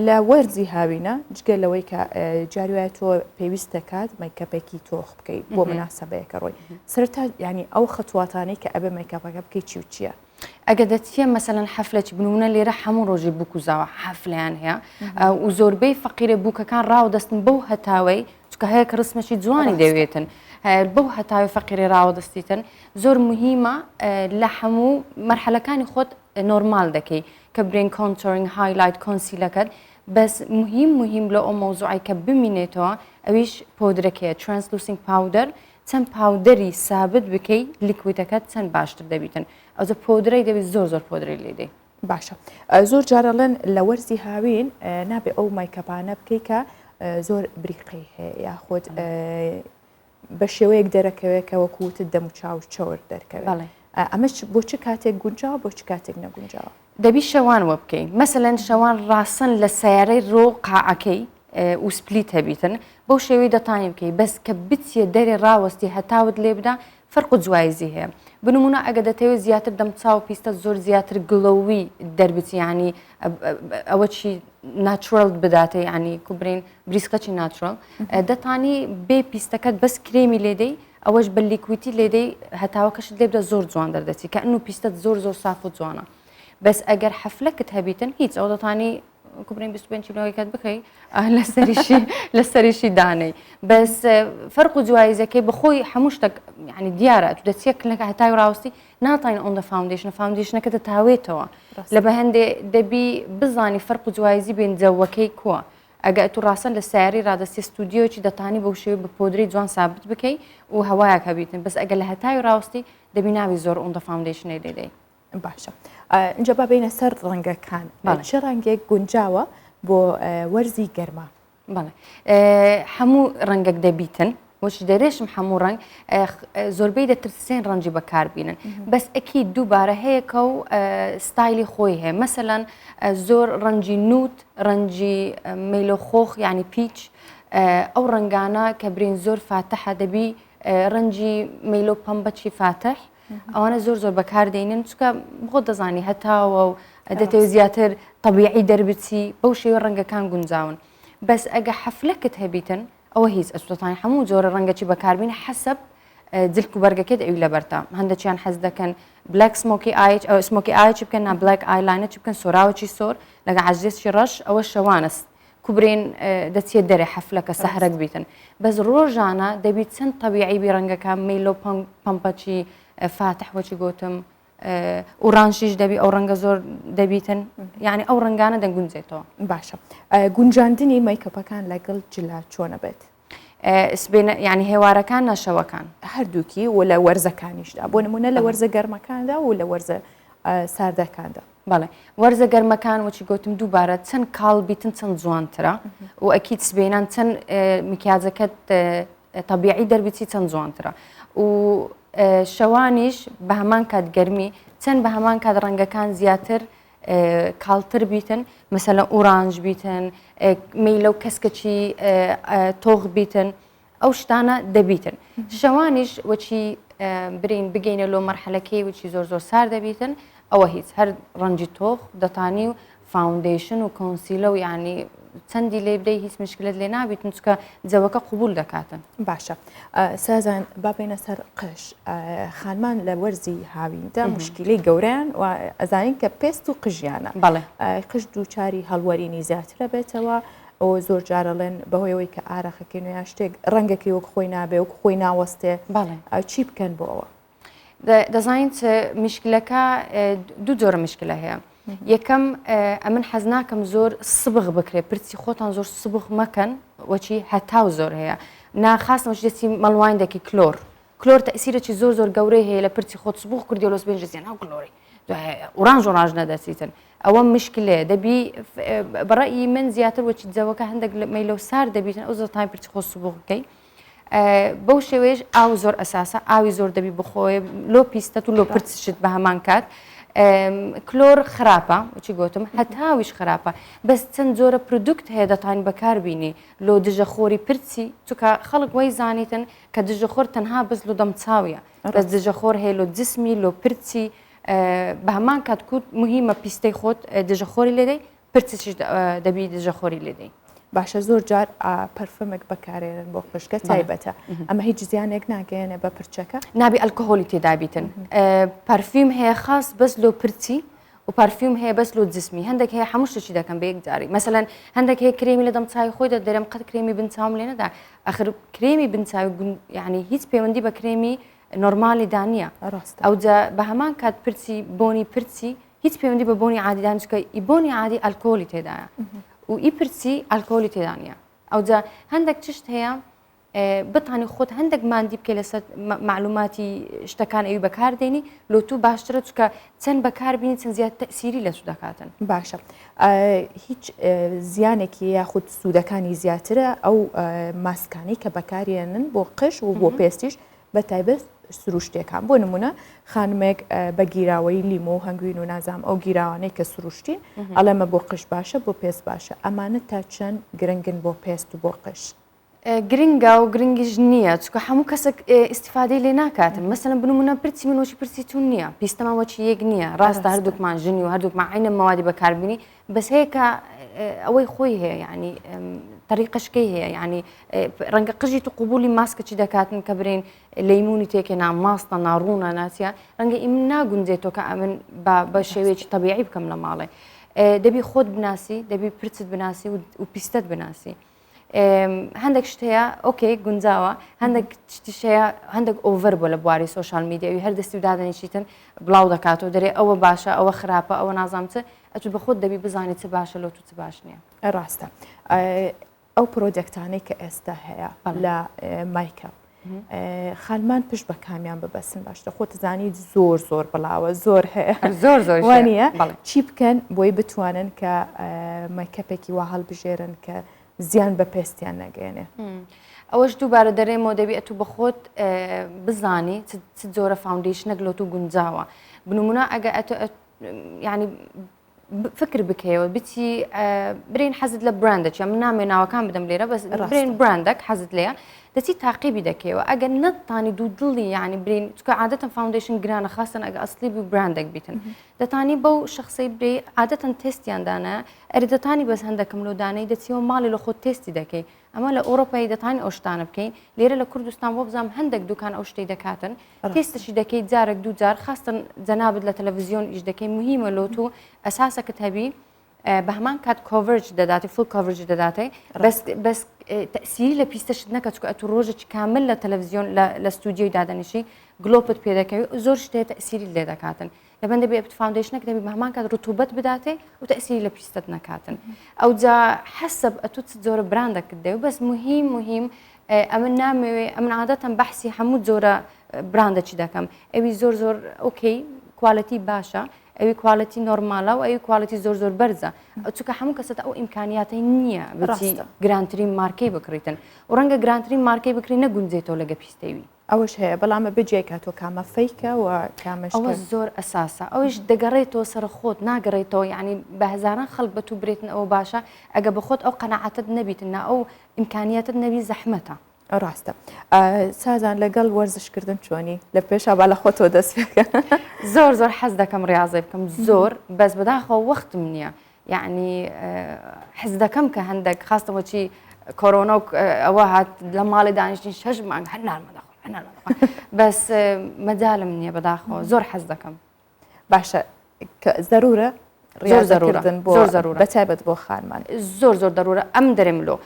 لە وەرزی هاوینە جگە لەوەی کە جاروایە تۆ پێویست دەکات مەیکەپێکی تۆخ بکەیت بۆ مناسبەیەکە ڕۆی سەرتا ینی ئەو خەتواتانەی کە ئەبێ مەیکەپەکە بکەیت چی و چییە؟ ئەگە دەچیە مەسەلەن حەفلەی بنوونە لێرە هەموو ڕۆژی بکوزاوە حەفلیان هەیە و زۆربەی فەقیرە بووکەکان ڕاوەدەستن بەو هەتاوەی چکە هەیە کە ڕسمەکی جوانی دەوێتن بەو هەتاوی فەقیری ڕاوەدەستیتن زۆر مهمە لە هەموو مەرحەلەکانی خۆت نۆرمال دەکەی کە برین کۆنتۆرینگ هایلایت کۆنسیلەکەت بەس مهم لە ئەو مۆزوعی کە بمینێتەوە ئەویش پۆدرەکەیە ترانسلوسینگ پاودەر چەند پاودەری سابت بکەی لیکویدەکەت چەند باشتر دەبیتن ئەوجا پۆدرەی دەبێت زۆر پۆدرەی لێدەی باشە زۆر جارەڵەن لە وەرزی هاوین نابێ ئەو مایکەپانە بکەی کە زۆر بریقی هەیە یاخۆت بە شێوەیەک دەرەکەوێت کە وەکوتت دەم و چاو چاور دەرکەوێت ئەمەش بۆ چ کاتێک گونجاوە بۆ چ کاتێک نەگونجاوە دەبی شەوان وە بکەین مەسەلەن شەوان ڕاستن لە سیارەی ڕۆ قاعەکەی و سپلیت هەبیتن بەو شێوەی دەتانی بکەی بەس کە بچیە دەرێ ڕاوەستی هەتاوت لێ بدا فەرق و جوایزی هەیە بنمونە ئەگە دەتەوێت زیاتر دەمچاو پیستە زۆر زیاتر گڵەوی دەربچی ینی ئەوە چی ناتوڕل بداتێ ینی کوبرین بریسقەچی ناتوڕل دەتانی بێ پیستەکەت بەس کرێمی لێدەی ئەوەش بە لیکویتی لێدەی هەتاوەکەشت لێ بدە زۆر جوان دەردەچی کە ئەن و پیستت زۆر ساف و جوانە بەس ئەگەر حەفلەکەت هەبیتن هیچ ئەو دەتانی کوبرین 25 کیلۆیەکەت بکەی لە سەریشی دانەی بەس فەرق و جوایزەکەی بەخۆی هەموو شتێک ینی دیارە تو دەچێت لەکە هەتاوی ڕاستی ناتین ئۆن دە فاوندیشنەکە دەتاوێتەوە لە بە هەندێ دەبی بزانی فەرق و جوایزی بین جەوەکەی کووە ئەگە تو ڕاستن لە سیاری ڕادستی ستودیۆکی دەتانی بەو شێوی بە پۆدری جوان سابت بکەی و هەوایەک هەبیتن بەس ئەگە لە هەتاوی ڕاستی دەبی ناوی زۆر ئۆن دە فاوندیشنەی دەدەی باشە اینجا با بینە سەر ڕەنگەکان چه ڕەنگێک گونجاوە بۆ وەرزی گەرما بەڵێ هەموو ڕەنگەک دەبیتن وەشی دەرێشم هەموو ڕنگ زۆربەی دەترسێن ڕەنجی بەکاربینن بەس ئەکی دووبارە هەیەکە و ستایلی خۆی هەیە مەسەلەن زۆر ڕەنجی نوت ڕەنجی مەیلۆخۆخ یعنی پیچ ئەو ڕەنگانە کە برین زۆر فاتەحە دەبی ڕەنجی مەیلۆ پەمبەچی فاتەح ئەوانە زۆر بەکاردێنن چکە بۆ دەزانی هەتاوە و دەتەوێت زیاتر طبیعی دەربچی بەو شێوە ڕەنگەکان گونجاون بەس ئەگە حەفلەکەت هەبیتن ئەوە هیچ ئەسوتانی هەموو جۆرە ڕەنگەی بەکاربین حەسب جلک و بەرگەکەت ئەوی لە بەرتا هەندێکیان حەز دەکەن بلاک سمۆکی ئایچ ئەو سمۆکی ئایچی بکەن نا بلاک ئایلاینە چی بکەن سۆراوەکی سۆر لەگە عەجزێکی ڕەش ئەوە شەوانست کوبرین دەچێت دەرێ حەفلەکە سەحرەک بیتن بەس ڕۆژانە دەبیت چەند طبیعی بیرەنگەکان مەیلۆ پەمپەچی فاتح وەچی گوتم ئۆرانژیش دەبی ئەو ڕەنگە زۆر دەبیتن یعنی ئەو ڕەنگانە دەنگونجێتەوە باشە گونجاندنی مەیکەپەکان لەگەڵ جلا چۆنە بێت یعنی هێوارەکان نەشەوەکان هەردووکی و لە وەرزەکانیشدا بۆ نمونە لە وەرزە گەرمەکاندا و لە وەرزە ساردەکاندا بەڵێ وەرزە گەرمەکان وەچی گوتم دووبارە چەند کاڵ بیتن چەند جوانترە و ئەکییت سبێنان چەند میکیازەکەت طبیعی دەربیی چەند جوانترە و شەوانیش بە هەمان کات گەرمی چەند بە هەمان کات ڕەنگەکان زیاتر کاڵتر بیتن مەسەلە ئۆرانژ بیتن مەیلە و کەسکەچی تۆغ بیتن ئەو شتانە دەبیتن شەوانیش وەچی برین بگەینە لۆ مەرحەلەکەی وچی زۆر سار دەبیتن ئەوە هیچ هەر ڕەنجی تۆخ دەتانی و فاوندیشن و کۆنسیلە و یعنی چەندی لێ بدەی هیچ مشکلت لێ نابیتن چکە جەوەکە قوبول دەکاتن باشە سازان با بینە سەر قش خانمان لە وەرزی هاویندا مشکلەی گەوریان و ئەزانین کە پێست و قژیانە بەڵێ قش دووچاری هەڵوەرینی زیاترە بێتەوە ئەو زۆر جارەڵێن بەهۆیەوەی کە ئارەخەکەی نویا شتێک ڕەنگەکەی وەک خۆی نابێ وەک خۆی ناوەستێ بەڵێ چی بکەن بۆ ئەوە دەزانین مشکلەکە دوو جۆرە مشکلە هەیە یەکەم ئەمن حەز ناکەم زۆر سبغ بکرێ پرسی خۆتان زۆر سبغ مەکەن وەچی هەتاو زۆر هەیە ناخاستمەش دەستی مەڵوان دەکی کلۆر تەسیرەی زۆر گەورەی هەیە لە پرچی خۆت سبوخ کردی لۆس بێنجزیان ئەو کلۆری ئورانژ ڕژ نەدەسیتن ئەوە مشکلێ دەبی بەڕێی من زیاتر وەچی جەوەکە هەندێک مەیلە و سار دەبیتن ئەو زۆرتان پرچی خۆ سبوخ بکەی بەو شێوەیەش ئاو زۆر ئەساسە ئاوی زۆر دەبی بخۆی لۆ پیستەت و لۆ پرچشت بە هەمان کات کلۆر خراپە وچی گوتم هەتاویش خراپە بەس چەند جۆرە پرودکت هەیە دەتوانین بەکاربینی لۆ دژەخۆری پرچی چونکە خەڵک وەی زانیتن کە دژەخۆر تەنها بەس لۆ دەمچاویە بەس دژەخۆر هەیە لۆ جسمی لۆ پرچی بە هەمان کاتکوت مهمە پیستەی خۆت دژەخۆری لێدەی پرچش دەبی دژەخۆری لێدەی باشە زۆر جار پەرفەمێک بەکارێنن بۆ خوشکە تایبەتە ئەمە هیچ زیانێک ناگەێنێ بە پرچەکە نابی ئەلکۆهۆلی تێدابیتن پەرفیوم هەیە خاص بەس لۆ پرچی و پەرفیوم هەیە بەس لۆ جسمی هەندێک هەیە هەموو شتێکی دەکەم بە یەکجاری مەسەلەن هەندێک هەیە کرێمی لە دەمچای خۆی دەرم قەت کرێمی بنچاوم لێ نەدا ئەخر کرێمی بنچاوی یعنی هیچ پەیوەندی بە کرێمی نۆرمالی دانیە ئەوجا بە هەمان کات پرچی بۆنی پرچی هیچ پەیوەندی بە بۆنی عادی دانیشکە بۆنی عادی ئەلکۆلی تێدایە و ئی پرچی ئەلکۆلی تێدانە ئەوجا هەندێک چشت هەیە بتانی خۆت هەندێک مادی بکە لەسەر معلوماتی شتەکان ئەوی بەکاردێنی لۆ تو باشترە چکە چەند بەکاربیین چەند زیاد تەسیری لە سوودەکاتن باشە هیچ زیانێکی یاخود سوودەکانی زیاترە ئەو ماسکانی کە بەکارێنن بۆ قش و بۆ پێستیش بە تایبەت سروشتێکان بۆ نمونە خانمێک بە گیراوەی لیمۆ و هەنگوین و نازام ئەو گیراوانەی کە سروشتین ئەڵەمە بۆ قش باشە بۆ پێست باشە ئەمانە تا چەند گرنگن بۆ پێست و بۆ قش گرنگە و گرنگیش نییە چکە هەموو کەسێک ئیسیفادەی لێ ناکاتن مەسەلەن بنمونە پرچی منۆشی پرسی چون نییە پیستەماوەچی یەک نییە ڕاستە هەردووکمان ژنی و هەردووکمان عینە مەوادی بەکاربیینی بەس هەیە کە ئەوەی خۆی هەیە ینی طریقەشکەی هەیە ینی ڕەنگە قژی تو قوبولی ماسکەچی دەکاتن کە برین لەیمونی تێکێ ناماستە ناڕوونە ناسیە ڕەنگە ئیم ناگونجێتەوە کە ئەمن بە شێوەیەکی تەبیعی بکەم لە ماڵێ دەبی خۆت بناسی دەبی پرچت بناسی و پیستت بناسی هەندێک شتەیە ئۆکەی گونجاوە هەندێک شتیشەیە هەندێک ئۆڤەر بۆ لە بواری سوۆشال میدیاوی هەر دەستی و دادەنیشیتن بڵاو دەکاتەوە دەرێ ئەوە باشە ئەوە خراپە ئەوە نازانچە ئەتو بە خۆت دەبی بزانیت چ باشە لۆ تو چ باش نییە ڕاستە ئەو پرۆجەکتانەی کە ئێستا هەیە لە مایکە خانمان پشت بە کامیان ببەسن باشتە خۆت زانیت زۆر بڵاوە زۆر هەیە زۆر وانە چی بکەن بۆی بتوانن کە مایکەپێکی وا هەڵبژێرن کە زیان بە پێستیان نەگەێنێ ئەوەش دووبارە دەرێمەوە دەبی ئەتو بە خۆت بزانی چ جۆرە فاونندیشنەک لۆ تو گونجاوە بنمونە ئەگە ینی فکر بکەیەوە بچی برین حەزت لە براندێک من نامێ ناوەکان بدەم لێرە بەس برین براندێک حەزت لێە دەچی تاقیبی دەکەیەوە ئەگەر نەتانی دوو دڵی ینی برین چکە عادەتەن فاوندیشن گرانە خاستن ئەگە ئەسلی بی براندێک بیتن دەتانی بەو شخصی بێ عادەتەن تستیاندانە ئەری دەتانی بەس هەندێکم لۆدانەی دەچیەوە ماڵی لە خۆت تستی دەکەی ئەمە لە ئەوروپای دەتانی ئەو شتانە بکەین لێرە لە کوردستان بۆ بزانام هەندێک دوکان ئەو شتەی دەکاتن تستشی دەکەی جارێک دوو جار خاستن جەنابەت لە تەلەڤیزیۆن ئیش دەکەی مهمە لۆ تو ئەساسەکەت هەبی بە هەمان کات کۆڤرج دەداتی فڵ کۆڤرج دەداتی بەس تەسیری لە پیستەشت نەکە چکە ئەتو ڕۆژێکی کامل لە تەلەڤیزیۆن لە ستودیۆی دادەنیشی گلۆپت پێ دەکەوی زۆر شتەیە تەسیری لێ دەکاتن لەبەندە بێ فاوندیشنێک دەبی بە هەمان کات ڕوتوبەت بداتێ و تەسیری لە پیستت نەکاتن ئەوجا حەسب ئەتو چ جۆرە براندەکت دەوێ بەس مهم ئەمن نامەوێ ئەمن عادەتەن بەحسی هەموو جۆرە براندەچی دەکەم ئەوی زۆر ئۆکەی کوالەتی باشە ئەوی کوالەتی نۆرمالە و ئەوی کوالەتی زۆر بەرزە چونکە هەموو کەسێت ئەو ئیمکانیاتی نییە بچی گرانترین مارکەی بکڕیتن و ڕەنگە گرانترین مارکەی بکری نەگونجێتەوە لەگە پیستەوی ئەوەش هەیە بەڵامە بجێکاتۆ کامە فەیکە و کامەش ئەوە زۆر ئەساسە ئەوش دەگەڕێتەوە سەر خۆت ناگەڕێتەوە یعنی بە هەزاران خەڵک بە تو برێتن ئەوە باشە ئەگە بە خۆت ئەو قەنەعەتت نەبیتن نا ئەو ئیمکانیاتت نەبی زەحمەتە ڕاستە سازان لەگەڵ وەرزشکردن چۆنی لە پێش با لە خۆتەوە دەست پێکە زۆر حەز دەکەم ڕاضی بکەم زۆر بەس بەداخەوە وەختم نییە یعنی حەز دەکەم کە هەندێک خاستەوە چی کۆرۆنا ئەوە هات لە ماڵی دانیشتین 6 مانگ هەر نارمەداخۆ بەس مەجالم نییە بەداخەوە زۆر حەز دەکەم باشە زەرورە ڕێزەکردن زۆر زەرورە بەتایبەت بۆ خانمان زۆر دەرورە ئەم دەرێملۆ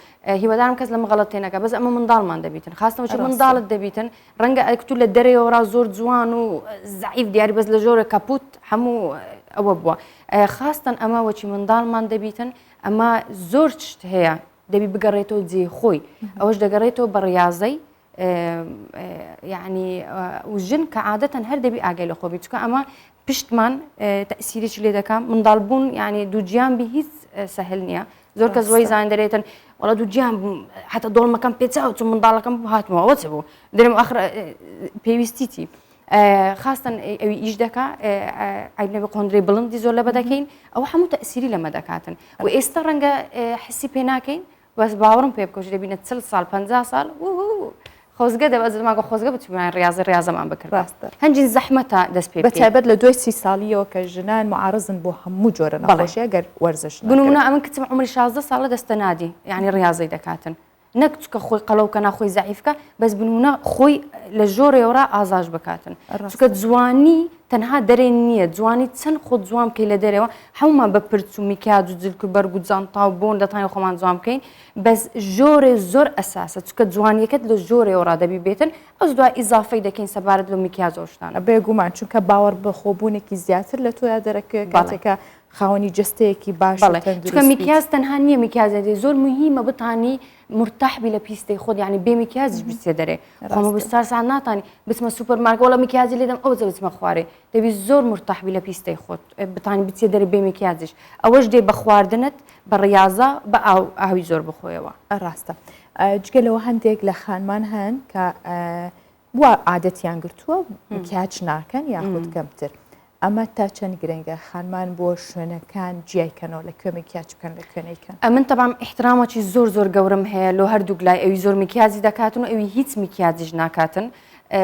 هیوادارم کەس لە مەغەڵەت تێنەکە بەس ئەمە منداڵمان دەبیتن خاستەوە چ منداڵت دەبیتن ڕەنگە ئەکتو لە دەرەوەڕا زۆر جوان و زعیف دیاری بەس لە ژۆرە کەپوت هەموو ئەوە بووە خاستن ئەمە وەچی منداڵمان دەبیتن ئەمە زۆر شت هەیە دەبی بگەڕێتەوە جێ خۆی ئەوەش دەگەڕێتەوە بە ڕاضەی یعنی ژن کە عادەتەن هەر دەبی ئاگای لە خۆبی چکە ئەمە پشتمان تەسیریی لێ دەکەم منداڵبوون یعنی دووجیان بی هیچ سەهل نییە زۆر کە زۆی زان دەرێتن وڵا دووجیان حتا دۆڵمەکەم پێچاو چون منداڵەکەم هاتمەوە ئەوە چ بوو دەرم ئاخر پێویستیتی خاستن ئەوی ئیش دەکا عیبنەبی قۆندرەی بڵندی زۆر لە بەدەکەین ئەوە هەموو تەسیری لەمە دەکاتن و ئێستا ڕەنگە حسی پێ ناکەین بەس باوەڕم پێ بکەوش دەبینە 40 ساڵ 50 ساڵ خۆزگە دەبەزماگە خۆزگە بتوانین ڕاضەمان بکرد هەنجین زەحمەتە دەست پێ بەتایبەت لە دوای 30 ساڵیەوە کە ژنان معارضن بۆ هەموو جۆرە نەخۆشیە گەر وەرزش بنمونە ئەمن کچم عمری 16 ساڵە دەستە نادی یعنی ڕاضەی دەکاتن نەک چکە خۆی قەڵەوکە ناخۆی زعیفکە بەس بنمونە خۆی لە ژۆرێوەڕا ئازاژ بکاتن چکە جوانی تەنها دەرێن نییە جوانی چەند خۆ جوان بکەی لە دەرەوە هەمومان بە پرچ و میکیاج و جلک و بەرگ و جانتا و بۆن دەتوانین خۆمان جوان بکەین بەس ژۆرێ زۆر ئەساسە چکە جوانیەکەت لە ژۆرێوەڕا دەبی بێتن ئەس دوای ئیزافەی دەکەین سەبارەت لە میکیاج و شتانە بێگومان چونکە باوەڕ بە خۆبوونێکی زیاتر لە تۆیا دەرەکە کاتێکە خاوەنی جستەیەکی باش چکە میکیاز تەنها نییە میکیازێ زۆر مهمە بتانی مرتاحبی لە پیستی خۆت یعنی بێ میکیازش بچێ دەرێ خۆمە بستار ساعت ناتانی بچمە سوپەرمارکێت وەڵام میکیازی لێدەم ئەو بچمە خوارێ دەبی زۆر مرتاحبی لە پیستی خۆت بتانی بچێ دەرێ بێ میکیازش ئەوەش دێ بە خواردنت بە ڕاضە بە ئاوی زۆر بخۆیەوە ڕاستە جگەلەوە هەندێک لە خانمان هەن کە بووە عادەتیان گرتووە میکیاج ناکەن یاخود کەمتر ئەمە تا چەند گرنگە خانمان بۆ شوێنەکان جیایکەنەوە لە کوێ میکیاج بکەن لە کوێنەیکەن ئەمن تەبام احترامێکی زۆر زۆر گەورم هەیە لۆ هەردوو لای ئەوی زۆر میکیازی دەکاتن و ئەوی هیچ میکیازیش ناکاتن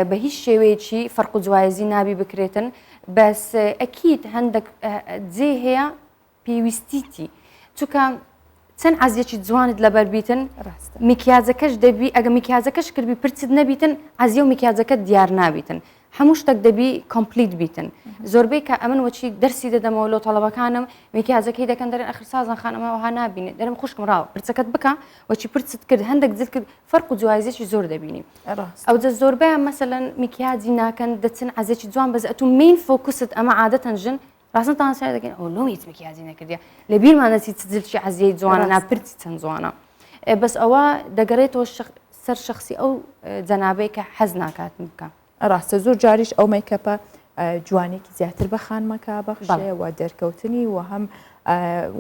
بە هیچ شێوەیەکی فەرق و جوایزی نابی بکرێتن بەس ئەکید هەندێک جێ هەیە پێویستیتی چونکە چەند عزیەکی جوانت لەبەر بیتن میکیازەکەش دەبی ئەگە میکیازەکەش کردبی پرچت نەبیتن عزیە و میکیازەکە دیار نابیتن هەموو شتێک دەبی کۆمپلیت بیتن زۆربەی کە ئەمن وەچی دەرسی دەدەمەوە لۆ تەڵەبەکانم میکیازەکەی دەکەن دەرێن ئەخر سازان خانەمەوەها نبینێت دەرم خوشکم ڕاوە پرچەکەت بکە وەچی پرچت کرد هەندێک جل کرد فەرق و جوایزێکی زۆر دەبینی ئەو جە زۆربەیان مەسەلەن میکیازی ناکەن دەچن عزێکی جوان بەس ئەتو مین فۆکوست ئەمە عادەتەن ژن ڕاستن تاسای دەکەن ئەو لۆ هیچ میکیازی نەکردیە لە بیرمان دەچی جلشی عزیەی جوانە ناپرچی چەند جوانە بەس ئەوە دەگەڕێتەوە سەر شخصی ئەو جەنابەی کە حەز ناکاتن بکە ڕاستە زۆر جاریش ئەو میکەپە جوانێکی زیاتر بە خانمەکە بەخشێ و دەرکەوتنی و هەم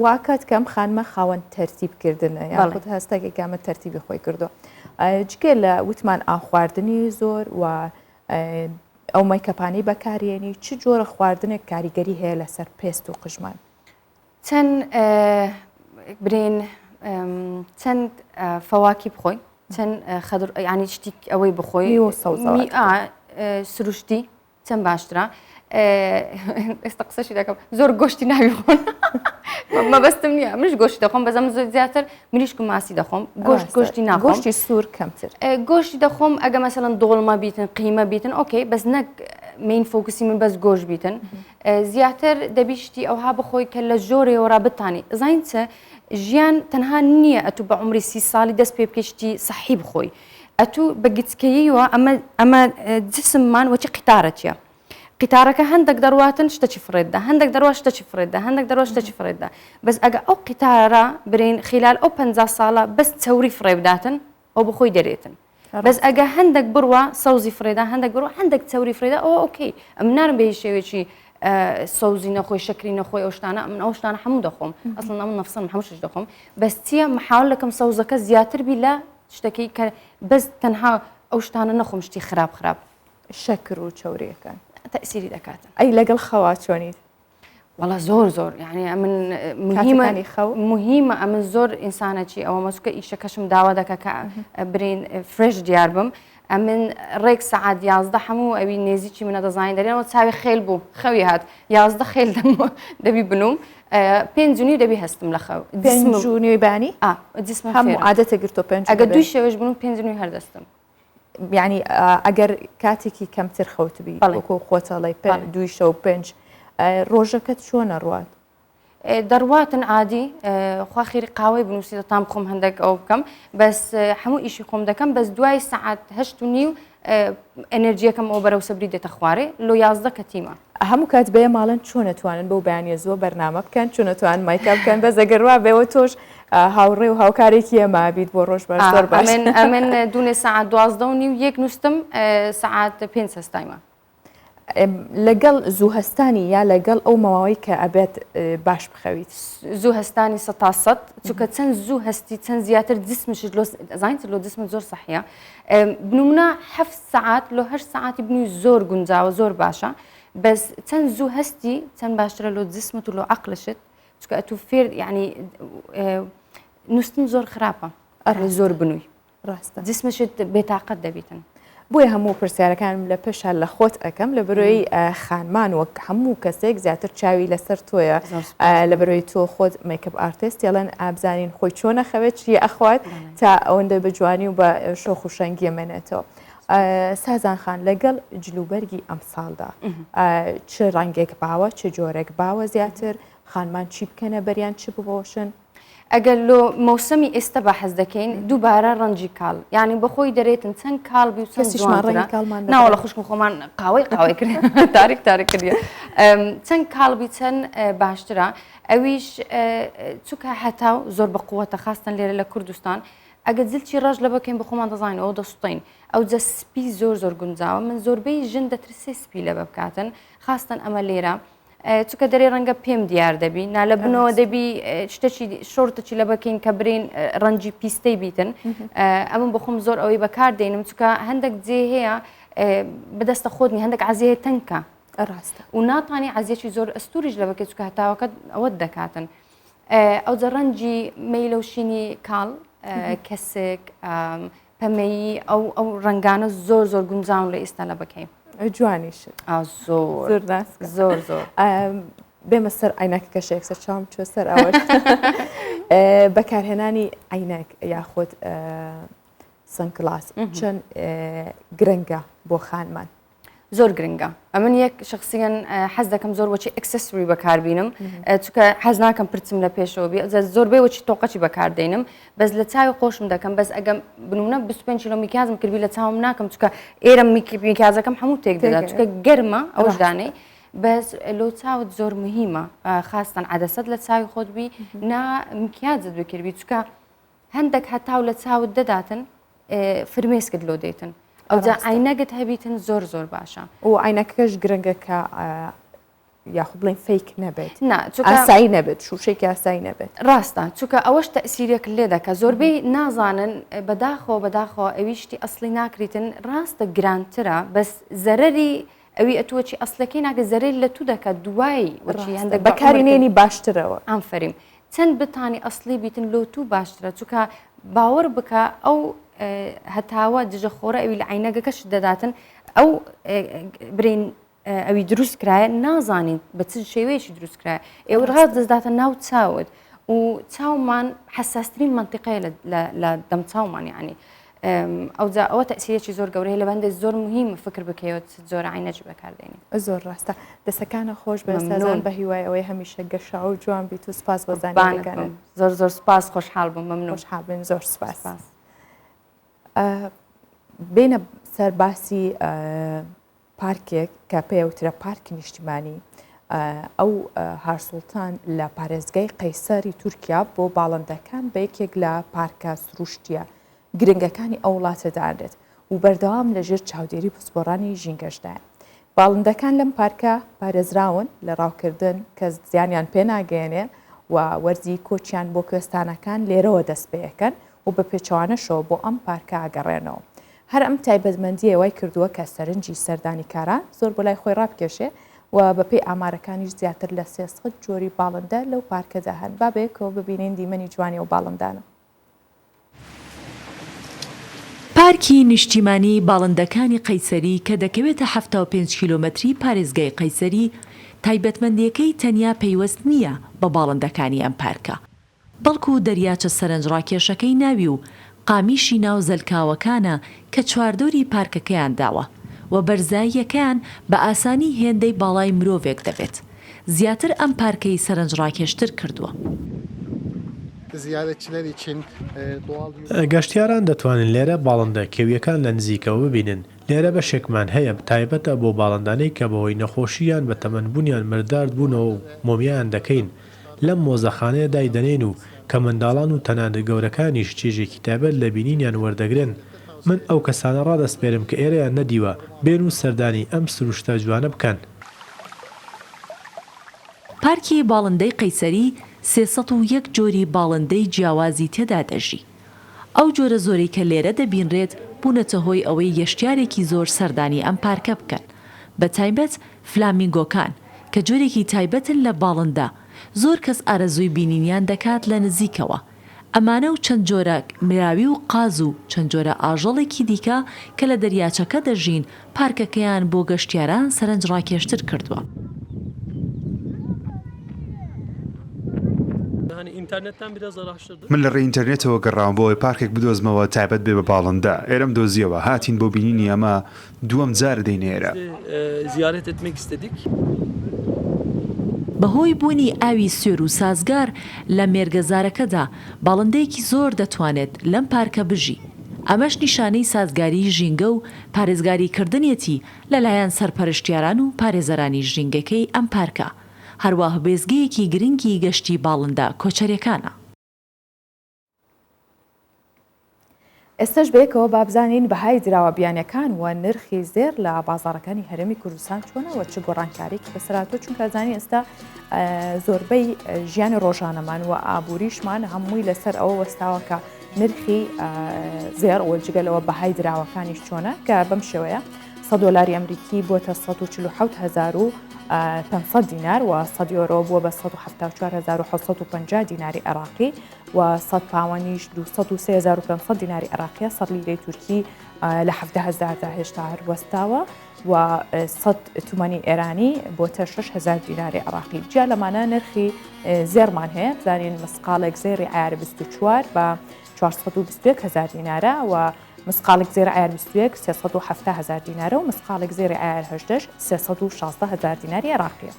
واکات کەم خانمە خاوەن تەرتیبکردنە یاخود هەستێکی گامە تەرتیبی خۆی کردو جگە لە وتمان ئاخواردنی زۆر و ئەو میکەپانی بەکارێنی چ جۆرە خواردنێک کاریگەری هەیە لەسەر پێست و قژمان چەند برین چەند فەواکی بخۆی چەند خەدر ینی شتی ئەوەی بخۆی سروشتی چەند باشترە ئێستا قسەشی دەکەم زۆر گۆشتی ناوی خۆن مەبەستم نییە منش گۆشتی دەخۆم بەزەم زۆر زیاتر منیشک و ماسی دەخۆم گۆشتی ناخۆم گۆشتی سوور کەمتر گۆشتی دەخۆم ئەگە مەسەڵەن دۆڵمە بیتن قیمە بیتن ئۆکەی بەس نەک مین فۆکوسی من بەس گۆش بیتن زیاتر دەبیشتی ئەوها بخۆی کە لە ژۆرێوەڕا بتانی زین چە ژیان تەنها نییە ئەتو بە عمری 30 ساڵی دەست پێ بکەشتی سەحی بخۆی ئەتو بە گچکەیەوە ئەمە جسممان وەچی قیتارەتیە قیتارەکە هەندێک دەڕواتن شتەی فرێددا هەندێک دەڕوا شتەی فرێددا هەندێک دەڕوا شتەی فرێددا بەس ئەگە ئەو قیتارە برین خلال ئەو 50 ساڵە بەس چەوری فرێبداتن ئەو بخۆی دەرێتن بەس ئەگە هەندێک بڕوە سەوزی فرێدا هەندێک بڕوە هەندێک چەوری فرێدا ئەوە ئۆکەی ئەم نارم بە شێوێکی سەوزی نەخۆی شکری نەخۆی ئەو شتانە من ئەو شتانە هەموو دەخۆم ئەسڵ ئەم نەفسم هەمووش دەخۆم بەس چییە محاول دەکەم سەوزەکە زیاتر بی لە شتەکەی کە بەس تەنها ئەو شتانە نەخۆم شتی خراپ شەکر و چاوریەکان تەسیری دەکاتن ئەی لەگەڵ خەوا چۆنیت وەڵا زۆر یعنی من مهمە ئەمن زۆر ئینسانەکی ئەوە مەسوکە ئیشەکەشم داوا دەکە کە برین فرێش دیار بم ئەمن ڕێک سەعات 11 هەموو ئەوی نێزیکی منە دەزانین دەرێنەوە چاوی خێل بوو خەوی هات 11 خێل دەبی بنوم 5 جونی دەبی هەستم لە خەو 5 جونی بانی جسم هەموو عادەتە گرتۆ 5 ئەگە دوی شێوەش بنوم 5 جونی هەردەستم یعنی ئەگەر کاتێکی کەمتر خەوتبی وەکو خۆتەڵی دوی شەو 5 ڕۆژەکەت چۆنە ڕوات دەڕواتن عادی خواخیری قاوەی بنووسی تام بخۆم هەندێک ئەو بکەم بەس هەموو ئیشی خۆم دەکەم بەس دوای سەعات 8:30 ئەنەرژیەکەم ئەو بەرەو سەبری دێتە خوارێ لۆ 11 کەتیمە هەموو کات بێ ماڵن چۆن نەتوانن بەو بەیانیە زۆر بەرنامە بکەن چۆن نەتوان مایکا بکەن بەس ئەگەروا بێەوە تۆش هاوڕێ و هاوکارێکی ئەمە بیت بۆ ڕۆژ باش زۆر باش ئەمن دوونێ ساعت 12 یەک نووسم ساعت 5 هەستایمە لەگەڵ زوو هەستانی یا لەگەڵ ئەو ماوەی کە ئەبێت باش بخەویت زوو هەستانی 100 چونکە چەند زوو هەستی چەند زیاتر جسمش زانیتر لۆ جسم زۆر سەحیە بنمونە 7 ساعت لۆ 8 ساعتی بنووی زۆر گونجاوە زۆر باشە بەس چەند زوو هەستی چەند باشترە لۆ جسمت و لۆ عقلشت چونکە ئەتو فێر یعنی نووسن زۆر خراپە زۆر بنووی ڕاستە جسمشت بێتاقەت دەبیتن بۆیە هەموو پرسیارەکانم لە پێشە لە خۆت ئەەکەم لە بەرۆی خانمان وەک هەموو کەسێک زیاتر چاوی لەسەر تۆیە لە بەرۆی تۆ خۆت میکەپ ئارتیست یڵەن ئابزانین خۆی چۆن نەخەوێت چی ئەخوات تا ئەوەندە بە جوانی و بە شۆخ و شەنگی ئەمێنێتەوە سازان خان لەگەڵ جلوبەرگی ئەم ساڵدا چ ڕەنگێک باوە چ جۆرێک باوە زیاتر خانمان چی بکەنە بەریان چی ببۆشن ئەگەر لۆ مەوسەمی ئێستا بە حەز دەکەین دووبارە ڕەنجی کاڵ یعنی بەخۆی دەرێتن چەند کاڵبی و ناوەڵە خوشکم خۆمان قاوەی کرد تاریک کردە چەند کاڵبی چەند باشترە ئەویش چووکە هەتاو زۆر بە قووەتە خاستن لێرە لە کوردستان ئەگەر جلچی ڕژ لە بکەین بە خۆمان دەزانین ئەو دەسوڵین ئەو جە سپی زۆر گونجاوە من زۆربەی ژن دەترسێ سپی لە بە بکاتن خاستن ئەمە لێرە چونکە دەرێ ڕەنگە پێم دیار دەبی نا لە بنەوە دەبی شتێکی شۆرتەی لە بکەین کە برین ڕەنجی پیستەی بیتن ئەمن بخۆم زۆر ئەوەی بەکار دێنم چونکە هەندێک جێ هەیە بەدەستە خۆتنی هەندێک عزیەیە تەنکە ڕاستە و ناتوانانی عزیێکی زۆر ئەستوریش لە بکەیت چکە هەتاوەکە ئەوەت دەکاتن ئەو جە ڕەنجی مەیلەوشینی کاڵ کەسێک پەمەیی ئەو ڕنگانە زۆر گونجاون لە ئێستا لە بکەین جوانیش زۆر بێمە سەر عینەکە کەشێک سەر چاوم چۆ سەر ئەوە بەکارهێنانی عینەک یاخود سنکلاس چەند گرنگە بۆ خانمان زۆر گرنگە ئەمن یەک شخصیان حەز دەکەم زۆر وەچی ئەکسسوری بەکاربینم چونکە حەز ناکەم پرچم لە پێشەوە بێ زۆربەی وەچی تۆقەچی بەکاردێنم بەس لە چاوی خۆشم دەکەم بەس ئەگەم بنمونە 25 کیلۆ میکیازم کردی لە چاوم ناکەم چونکە ئێرە میکیازەکەم هەموو تێک دەدات چونکە گەرمە ئەوش دانەی بەس لۆ چاوت زۆر مهمە خاستن عەدەسەت لە چاوی خۆت بی نا میکیازت بکردبی چونکە هەندێک هەتاو لە چاوت دەداتن فرمێسکت لۆ دێتن ئەوجا عینەگەت هەبیتن زۆر باشە و عینەکەش گرنگەکە یاخود بڵین فیک نەبێت ئاسایی نەبێت شوشێکی ئاسایی نەبێت ڕاستە چونکە ئەوەش تەسیرێک لێ دەکە زۆربەی نازانن بەداخەوە ئەویشتی ئەسلی ناکریتن ڕاستە گرانترە بەس زەرەری ئەوی ئەتووەچی ئەسلەکەی ناکە زەرێت لە تو دەکات دوایی وەچی هەندێک بەکارهێنێنی باشترەوە ئەمفەریم چەند بتانی ئەسلی بیتن لۆ تو باشترە چونکە باوەڕ بکە ئەو هەتاوە دژە خۆرە ئەوی لە عینەگەکەش دەداتن ئەو برین ئەوی دروست کرایە نازانین بە چ شێوەیەشی دروست کرایە ئێوە ڕاست دەستداتە ناو چاوت و چاومان حساسترین منطقەیە لە دەم چاومان یعنی ئەوە تەسیرێکی زۆر گەورەیە لە بەندێک زۆر مهمە فکر بکەوت زۆر عینەج بەکاردێنی زۆر ڕاستە دەسەکانە خۆش بە سازان بە هیوای ئەوەی هەمیشە گەشا و جوان بیت و سپاس بەزانێکەکانن زۆر سپاس خۆشحاڵ بووم مەمنون خۆشحاڵ بن زۆر سپاس بینە سەر باسی پارکێک کە پێوترە پارکی نیشتیمانی ئەو هارسوڵتان لە پارێزگای قەیسەری تورکیا بۆ باڵندەکان بە یەکێک لە پارکە سروشتیە گرنگەکانی ئەو وڵاتەدادێت و بەردەوام لەژێر چاودێری پسپۆڕانی ژینگەشدایە باڵندەکان لەم پارکە پارێزراون لە ڕاوکردن کە زیانیان پێ ناگەێنێ و وەرزی کۆچیان بۆ کوێستانەکان لێرەوە دەست پێەکەن و بە پێچوانەشەوە بۆ ئەم پارکە ئاگەڕێنەوە هەر ئەم تایبەتمەندیە وای کردووە کە سەرنجی سەردانی کاران زۆر بۆ لای خۆی ڕابکێشێ و بەپێی ئامارەکانیش زیاتر لە 300 جۆری باڵندە لەو پارکەدا هەن بابێکەوە ببینین دیمەنی جوانی و باڵندانە پارکی نیشتیمانی باڵندەکانی قەیسەری کە دەکەوێتە 75 کیلۆمەتری پارێزگای قەیسەری تایبەتمەندیەکەی تەنیا پەیوەست نییە بە باڵندەکانی ئەم پارکە بەڵکو دەریاچە سەرنجڕاکێشەکەی ناوی و قامیشی ناو زەلکاوەکانە کە چواردۆری پارکەکەیان داوە و بەرزاییەکەیان بە ئاسانی هێندەی باڵای مرۆڤێک دەبێت زیاتر ئەم پارکەی سەرنجڕاکێشتر کردووە گەشتیاران دەتوانن لێرە باڵندە کێویەکان لە نزیکەوە ببینن لێرە بەشێکمان هەیە تایبەتە بۆ باڵندانەی کە بەهۆی نەخۆشییان بە تەمەنبوونیان مردار بوونەوە و مۆمیان دەکەین لەم مۆزەخانەیە دایدەنێن و کە منداڵان و تەنانە گەورەکانیش چێژێکی تایبەت لە بینینیان وەردەگرن. من ئەو کەسانە ڕادەسپێرم کە ئێرەیان نەدیوە بێن و سەردانی ئەم سروشتە جوانە بکەن. پارکی باڵندەی قەیسەری 301 جۆری باڵندەی جیاوازی تێدا دەژی. ئەو جۆرە زۆرەی کە لێرە دەبینرێت بوونەتە هۆی ئەوەی گەشتیارێکی زۆر سەردانی ئەم پارکە بکەن. بە تایبەت فلامینگۆکان کە جۆرێکی تایبەتن لە باڵندە زۆر کەس ئارەزووی بینینیان دەکات لە نزیکەوە. ئەمانە و چەند جۆرە مراوی و قاز و چەند جۆرە ئاژەڵێکی دیکە کە لە دەریاچەکە دەژین پارکەکەیان بۆ گەشتیاران سەرنج ڕاکێشتر کردووە. من لە ڕێ ئینتەرنێتەوە گەڕام بۆی پارکێک بدۆزمەوە تایبەت بێ بە باڵندە ئێرەم دۆزیەوە هاتین بۆ بینینی ئەمە دووەم جار دەینێرە. بەهۆی بوونی ئاوی سوێر و سازگار لە مێرگەزارەکەدا باڵندەیەکی زۆر دەتوانێت لەم پارکە بژی. ئەمەش نیشانەی سازگاری ژینگە و پارێزگاریکردنیەتی لەلایەن سەرپەرشتیاران و پارێزەرانی ژینگەکەی ئەم پارکە. هەروەها بێزگەیەکی گرنگی گەشتی باڵندە کۆچەریەکانە. ئێستش بەیەکەوە بابزانین بەهای دراوە بیانیەکان و نرخی زێر لە بازاڕەکانی هەرێمی کوردستان چۆنەوە چ گۆڕانکارێکی بەسەراتۆ چونکە زانانی ئێستا زۆربەی ژیانی ڕۆژانەمان و ئابووریشمان هەمووی لەسەر ئەوە وەستاوە کە نرخی زێر وەجگەلەوە بەهای دراوەکانیش چۆنە کە بەم شێوەیە $100 ئەمریکی بۆتە 147,500 دینار و 100 یۆرۆ بووە بە 174,750 دیناری عێراقی و 100 پاوەنیش 203,500 دیناری عێراقیە. 100 لیرەی تورکی لە 17,000 هێشتا هەروەستاوە و 100 تومانی ئێرانی بۆتە 6,000 دیناری عێراقی. جا لەمانە نرخی زێرمان هەیە بزانین مسقالێک زێری عیار 24 بە 421,000 دینارە و مسقالێک زێر عیار 21 370,000 دینارە و مسقالێک زێری عیار 18 316,000 دیناری عێراقیە.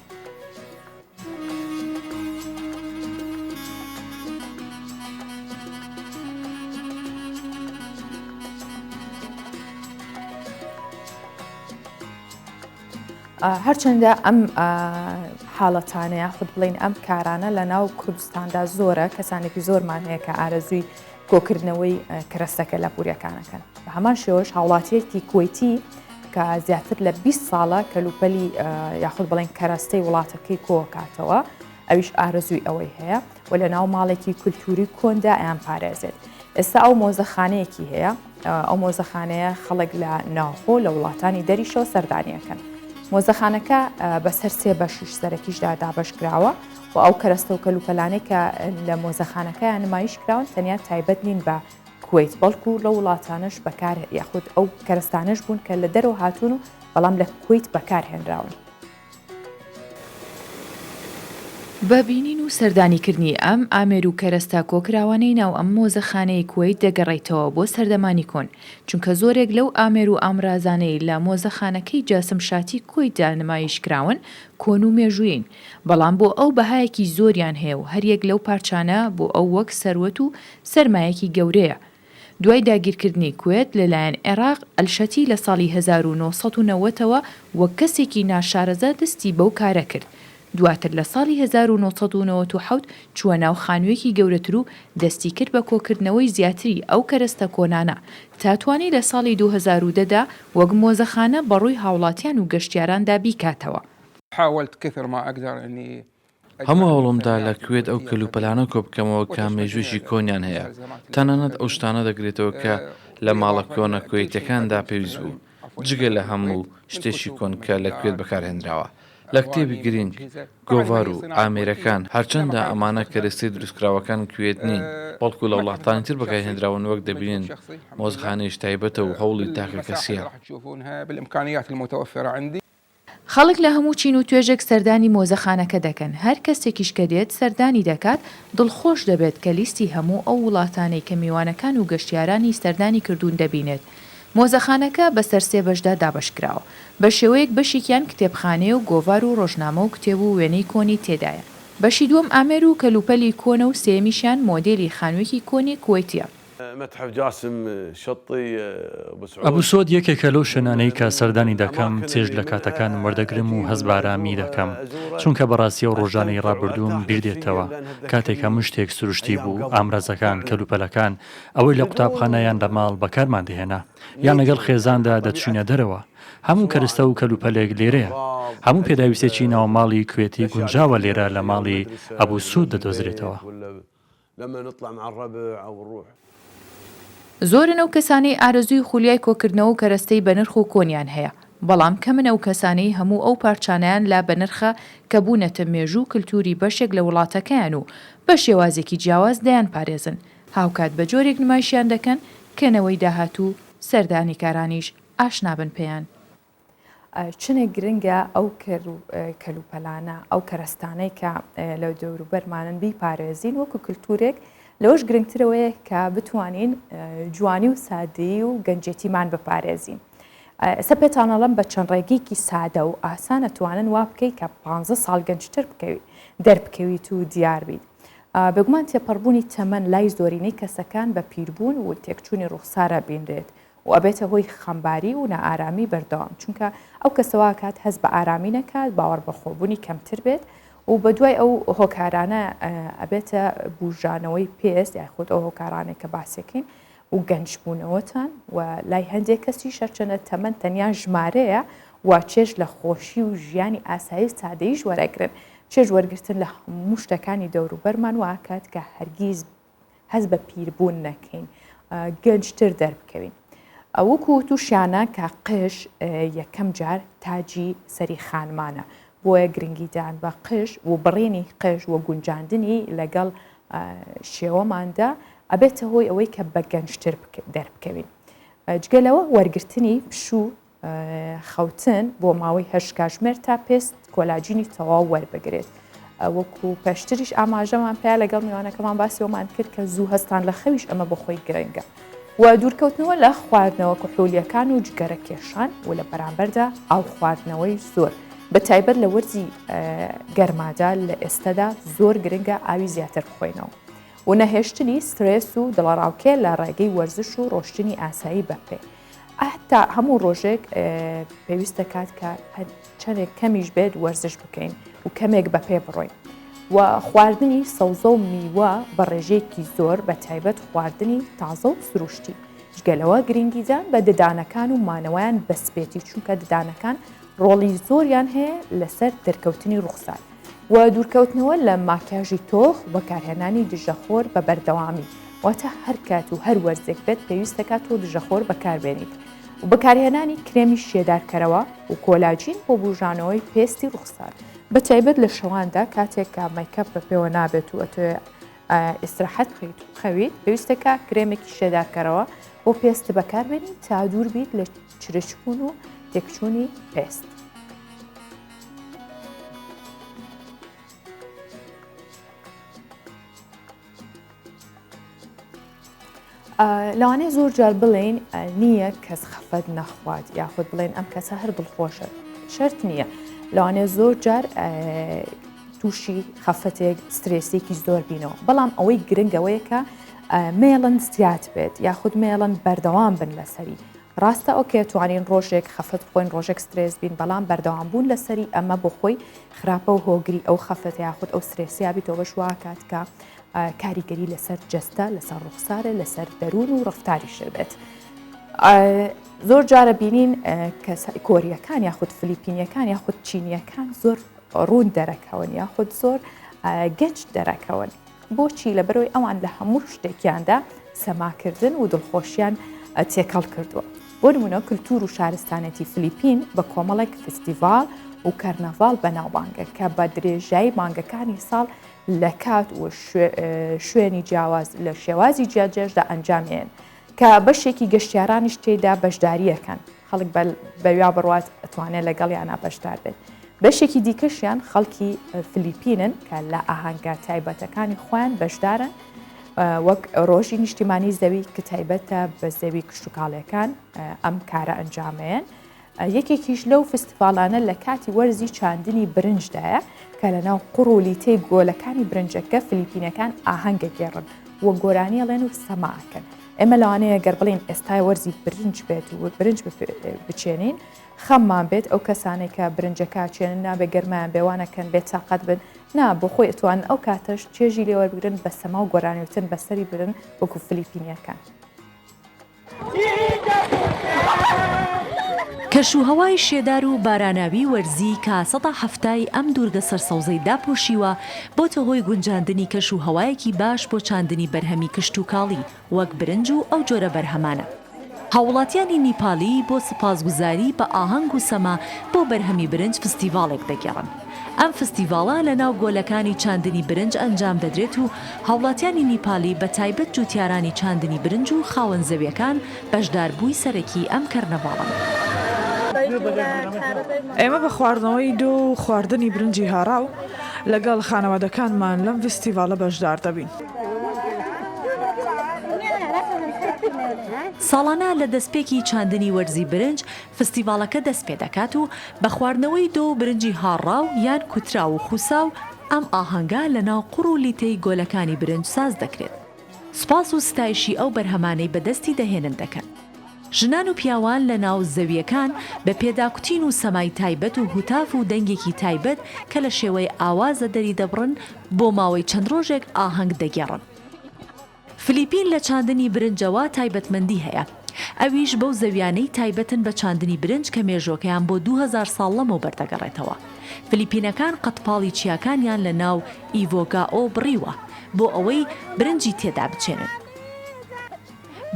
هەرچەندە ئەم حاڵەتانەیە خود بڵین ئەم کارانە لە ناو کوردستاندا زۆرە کەسانێکی زۆرمان هەیە کە ئارەزووی کۆکردنەوەی کرەستەکە لە پورەکانەکەن. بە هەمان شێوەش هاوڵاتیەکی کوێتی کە زیاتر لە 20 ساڵە کەلوپەلی یاخود بڵێن کەرەستەی وڵاتەکەی کۆکاتەوە ئەویش ئارەزووی ئەوەی هەیە و لە ناو ماڵێکی کولتوری کۆندا ئەیان پارێزێت. ئێستا ئەو مۆزەخانەیەکی هەیە ئەو مۆزەخانەیە خەڵک لە ناوخۆ لە وڵاتانی دەریشەوە سەردانیەکەن. مۆزەخانەکە بەسەر 3 بەشیش سەرەکیشدا دابەشکراوە و ئەو کەرەستە و کەلوپەلانەی کە لە مۆزەخانەکەیان نمایش کراون تەنیا تایبەت نین بە کوێیت بەڵکو لە وڵاتانش بەکار یاخود ئەو کەرەستانش بوون کە لە دەرەوە هاتوون و بەڵام لە کوێیت بەکارهێنراون. بەبینین و سەردانیکردنی ئەم ئامێر و کەرەستا کۆکراوانەی ناو ئەم مۆزەخانەی کوێیت دەگەڕێیتەوە بۆ سەردەمانی کۆن چونکە زۆرێک لەو ئامێر و ئامرازانەی لە مۆزەخانەکەی جاسم شاتی کوێیتدا نمایش کراون کۆن و مێژووین بەڵام بۆ ئەو بەهایەکی زۆریان هەیە و هەریەک لەو پارچانە بۆ ئەو وەک سەروەت و سەرمایەکی گەورەیە. دوای داگیرکردنی کوێت لەلایەن عێراق ئەلشەتی لە ساڵی 1990ەوە وەک کەسێکی ناشارەزا دەستی بەو کارە کرد. دواتر لە ساڵی 1997 چووە ناو خانوویەکی گەورەتر و دەستی کرد بە کۆکردنەوەی زیاتری ئەو کەرەستە کۆنانە تاتوانی لە ساڵی 2010دا وەک مۆزەخانە بەڕووی هاوڵاتیان و گەشتیاراندا بیکاتەوە. هەموو هەوڵمدا لە کوێت ئەو کەلوپەلانە کۆ بکەمەوە کە مێژوویی کۆنیان هەیە تەنانەت ئەو شتانە دەگرێتەوە کە لە ماڵە کۆنە کوێیتەکاندا پێویست بوو جگە لە هەموو شتێکی کۆن کە لە کوێت بەکارهێنراوە. لە کتێبی گرنگ گۆڤار و ئامێرەکان هەرچەندە ئەمانە کەرەستەی دروستکراوەکان کوێت نین بەڵکو لە وڵاتانی تر بەکارهێنراون وەک دەبینن مۆزەخانەیەش تایبەتە و هەوڵی تاقی کەسیە. خەڵک لە هەموو چین و توێژێک سەردانی مۆزەخانەکە دەکەن هەر کەسێکیش کە دێت سەردانی دەکات دڵخۆش دەبێت کە لیستی هەموو ئەو وڵاتانەی کە میوانەکان و گەشتیارانی سەردانی کردوون دەبینێت. مۆزەخانەکە بەسەر 3 بەشدا دابەشکراوە بە شێوەیەک بەشێکیان کتێبخانەیە و گۆڤار و ڕۆژنامە و کتێب و وێنەی کۆنی تێدایە. بەشی دووەم ئامێر و کەلوپەلی کۆنە و سێمیشیان مۆدێلی خانوویەکی کۆنی کوێیتیە. متحف جاسم شطي ئەبوو سۆد یەکێکە لەو شوێنانەی کە سەردانی دەکەم چێژ لە کاتەکانم وەردەگرم و هەست بە ئارامی دەکەم چونکە بەڕاستی و ڕۆژانەی ڕابردووم بیردێتەوە کاتێک هەموو شتێک سروشتی بوو ئامرازەکان کەلوپەلەکان ئەوەی لە قوتابخانەیان لە ماڵ بەکارمان دێنا یان لەگەڵ خێزاندا دەچوونە دەرەوە هەموو کەرستە و کەلوپەلێک لێرەیە هەموو پێداویستێکی ناوماڵی کوێتی گونجاوە لێرە لە ماڵی ئەبوو سوود دەدۆزرێتەوە. زۆرن ئەو کەسانی ئارەزووی خولیای کۆکردنەوە و کەرەستەی بە نرخ و کۆنیان هەیە بەڵام کەمن ئەو کەسانی هەموو ئەو پارچانیان لا بە نرخە کە بوونەتە مێژوو کللتوری بەشێک لە وڵاتەکەیان و بە شێوازێکی جیاواز دەیان پارێزن هاوکات بە جۆرێک نمایشیان دەکەن کەنەوەی داهاتوو سەردانی کارانیش ئاشنابن پێیان. چنێک گرنگە ئەو کەلوپەلانە ئەو کەرەستانەی کە لەو دەوروبەرمانن بیپارێزین وەکو کللتورێک لەوەش گرنگترەوەیە کە بتوانین جوانی و سادەیی و گەنجێتیمان بپارێزین. ئێستا پێتانەڵم بە چەند ڕێگەیەکی سادە و ئاسانە توانن وا بکەیت کە 15 ساڵ گەنجتر دەربکەویت و دیار بیت. بەگومان تێپەڕبوونی تەمەن لای زۆرینەی کەسەکان بە پیربوون و تێکچوونی ڕوخسارە بینرێت و ئەبێتە هۆی خەمباری و نائارامی بەردەوام چونکە ئەو کەسەوە کات هەست بە ئارامی نەکات باوەڕ بەخۆبوونی کەمتر بێت و بە دوای ئەو هۆکارانە ئەبێتە بژانەوەی پێست یاخود ئەو هۆکارانێک کە باسێکین و گەنجبوونەوەتان و لای هەندێک کەسی شەرچەنە تەمەەن تەنیا ژمارەیە وا چێژ لە خۆشی و ژیانی ئاسایی سادەیش وەرەگرن چێژ وەرگرتن لە هەموو شتەکانی دەوروبەرمان واکات کە هەرگیز هەست بە پیربوون نەکەین گەنجتر دەربکەوین. ئەوەکو تووشیانە کە قش یەکەم جار تاجی سەری خانمانە بۆیە گرنگیدان بە قش و بڕێنی قش و گونجاندنی لەگەڵ شێوەماندا ئەبێتە هۆی ئەوەی کە بە گەنجتر دەربکەوین. جگەلەوە وەرگرتنی پشوو خەوتن بۆ ماوەی 8 کاتژمێر تا پێست کۆلاجینی تەواو وەربگرێت. وەکو پێشتریش ئاماژەمان پێیا لەگەڵ میوانەکەمان باسیەوەمان کرد کە زوو هەستان لە خەویش ئەمە بە خۆی گرنگە. و دوورکەوتنەوە لە خواردنەوە کحولیەکان و جگەرە کێشان و لە بەرامبەردا ئاو خواردنەوەی زۆر بە تایبەت لە وەرزی گەرمادا لە ئێستادا زۆر گرنگە ئاوی زیاتر بخۆینەوە و نەهێشتنی سترێس و دڵەڕاوکێ لە ڕێگەی وەرزش و ڕۆشتنی ئاسایی بەپێ ئەتا هەموو ڕۆژێک پێویستە کات کە چەندێک کەمیش بێت وەرزش بکەین و کەمێک بەپێ بڕۆین و خواردنی سەوزە و میوە بە ڕێژەیەکی زۆر بە تایبەت خواردنی تازە و سروشتی جگەلەوە گرنگیدان بە ددانەکان و مانەوەیان بەسپێتی چونکە ددانەکان ڕۆڵی زۆریان هەیە لەسەر دەرکەوتنی ڕوخسار و دوورکەوتنەوە لە ماکیاژی تۆخ بەکارهێنانی دژەخۆر بە بەردەوامی واتە هەر کات و هەر وەرزێک بێت پێویستەکات و دژەخۆر بەکاربێنیت و بەکارهێنانی کرێمی شێدارکەرەوە و کۆلاجین بۆ بژانەوەی پێستی ڕوخسار بە تایبەت لە شەواندا کاتێک کە مەیکەپ بە پێوە نابێت و ئەتوێ ئیسراحەت بخەیت و خەویت پێویستەکە کرێمێکی شێدارکەرەوە بۆ پێست بەکاربێنی تا دوور بیت لە چرچبوون و تێکچوونی پێست. لەوانەیە زۆر جار بڵێن نییە کەس خەفەت نەخوات یاخود بڵێن ئەم کەسە هەر دڵخۆشە شەرت نییە لەوانەیە زۆر جار تووشی خەفەتێک سترێسێکی زۆر بینەوە بەڵام ئەوەی گرنگەوەیە کە مێڵن زیاد بێت یاخود مێڵن بەردەوام بن لەسەری ڕاستە ئۆکێ توانین ڕۆژێک خەفەت خۆین ڕۆژێک سترێس بین بەڵام بەردەوام بوون لەسەری ئەمە بۆ خۆی خراپە و هۆگری ئەو خەفەت یاخود ئەو سترێسیابیتەوە بەشواکات کە کاریگەری لەسەر جەستە لەسەر ڕوخسارە لەسەر دەروون و ڕفتاری شێبێت. زۆر جارە بینین کۆریەکان یاخود فلیپینیەکان یاخود چینیەکان زۆر ڕوون دەرەکەون یاخود زۆر گەنج دەرەکەون بۆچی لەبەرەوەی ئەوان لە هەموو شتێکیاندا سەماکردن و دڵخۆشیان تێکەڵ کردووە بۆ نمونە کللتور و شارستانەتی فلیپین بە کۆمەڵێک فستیڤال و کەرنەڤال بەناوبانگە کە بە درێژایی مانگەکانی ساڵ لە کات و شوێنی جیاواز لە شێوازی جیاجێشدا ئەنجامێن کە بەشێکی گەشتیارانیش تێدا بەشداریەکەن خەڵک بەویا بڕوات ئەتوانێت لەگەڵیانە بەشدار بێت بەشێکی دیکەشیان خەڵکی فلیپینن کە لە ئاهەنگە تایبەتەکانی خۆیان بەشدارن وەک ڕۆژی نیشتیمانی زەوی کە تایبەتە بە زەوی کشتتوکاڵەکان ئەم کارە ئەنجامەیەن یەکێکیش لەو فستیڤالانە لە کاتی وەرزی چاندنی برنجدایە کە لەناو قوڕ و لیتەی گۆلەکانی برنجەکە فلیپینەکان ئاهەنگە گێڕن وە گۆرانیەڵێن و سەماکەن ئێمە لەوانەیە گەر بڵین ئێستای وەرزی برنج بێت و برنج بچێنین خەممان بێت ئەو کەسانێک کە برنجەکە چێنن نابێ گەرمایان بێوانەکەن بێت تااقەت بن نا بۆ خۆی ئەتوان ئەو کاتەش چێژی لێوەربگرن بە سەما و گۆرانیوتن بەسەری برن وەکو فلیپینیەکان. کەشوهەوای شێدار و باراناوی وەرزی کە سەدا هەفتای ئەم دوورگە سەرسەوزەی داپۆشیوە بۆتە هۆی گونجاندنی کەشوهەوایەکی باش بۆ چاندنی بەرهەمی کشت و کاڵی وەک برنج و ئەو جۆرە بەرهەمانە. هاوڵاتیانی نیپالی بۆ سپاسگوزاری بە ئاهەنگ و سەما بۆ بەرهەمی برنج فستیڤالێک دەگەڕن. ئەم فستیڤاڵە لە ناو گۆلەکانی چاندنی برنج ئەنجام دەدرێت و هاوڵاتیانی نیپالی بە تایبەت جوتیارانی چاندنی برنج و خاوەن زەویەکان بەشداربووی سەرەکی ئەم کەرنەڤاڵن. ئێمە بە خواردنەوەی دۆ و خواردنی برنجی هاراو لەگەڵ خانەوادەکانمان لەم فستیڤالە بەشدار دەبین. ساڵانە لە دەستپێکی چاندنی وەرزی برنج فستیڤالەکە دەست پێ دەکات و بە خواردنەوەی دۆ و برنجی هاڕاو یان کوترا و خوساو ئەم ئاهەنگا لە ناو قوڕ و لیتەی گۆلەکانی برنج ساز دەکرێت. سپاس و ستایشی ئەو بەرهەمانەی بەدەستی دەهێنن دەکەن. ژنان و پیاوان لە ناو زەویەکان بە پێداکوتین و سەمای تایبەت و هوتاف و دەنگێکی تایبەت کە لە شێوەی ئاوازە دەری دەبڕن بۆ ماوەی چەند ڕۆژێک ئاهەنگ دەگێڕن. فلیپین لە چاندنی برنجەوە تایبەتمەندی هەیە. ئەویش بەو زەویانەی تایبەتن بە چاندنی برنج کە مێژۆکەیان بۆ 2000 ساڵ لەمەوە بەردەگەڕێتەوە. فلیپینەکان قەتپاڵی چیاکانیان لە ناو ئیڤۆگائۆ بڕیوە بۆ ئەوەی برنجی تێدا بچێنن.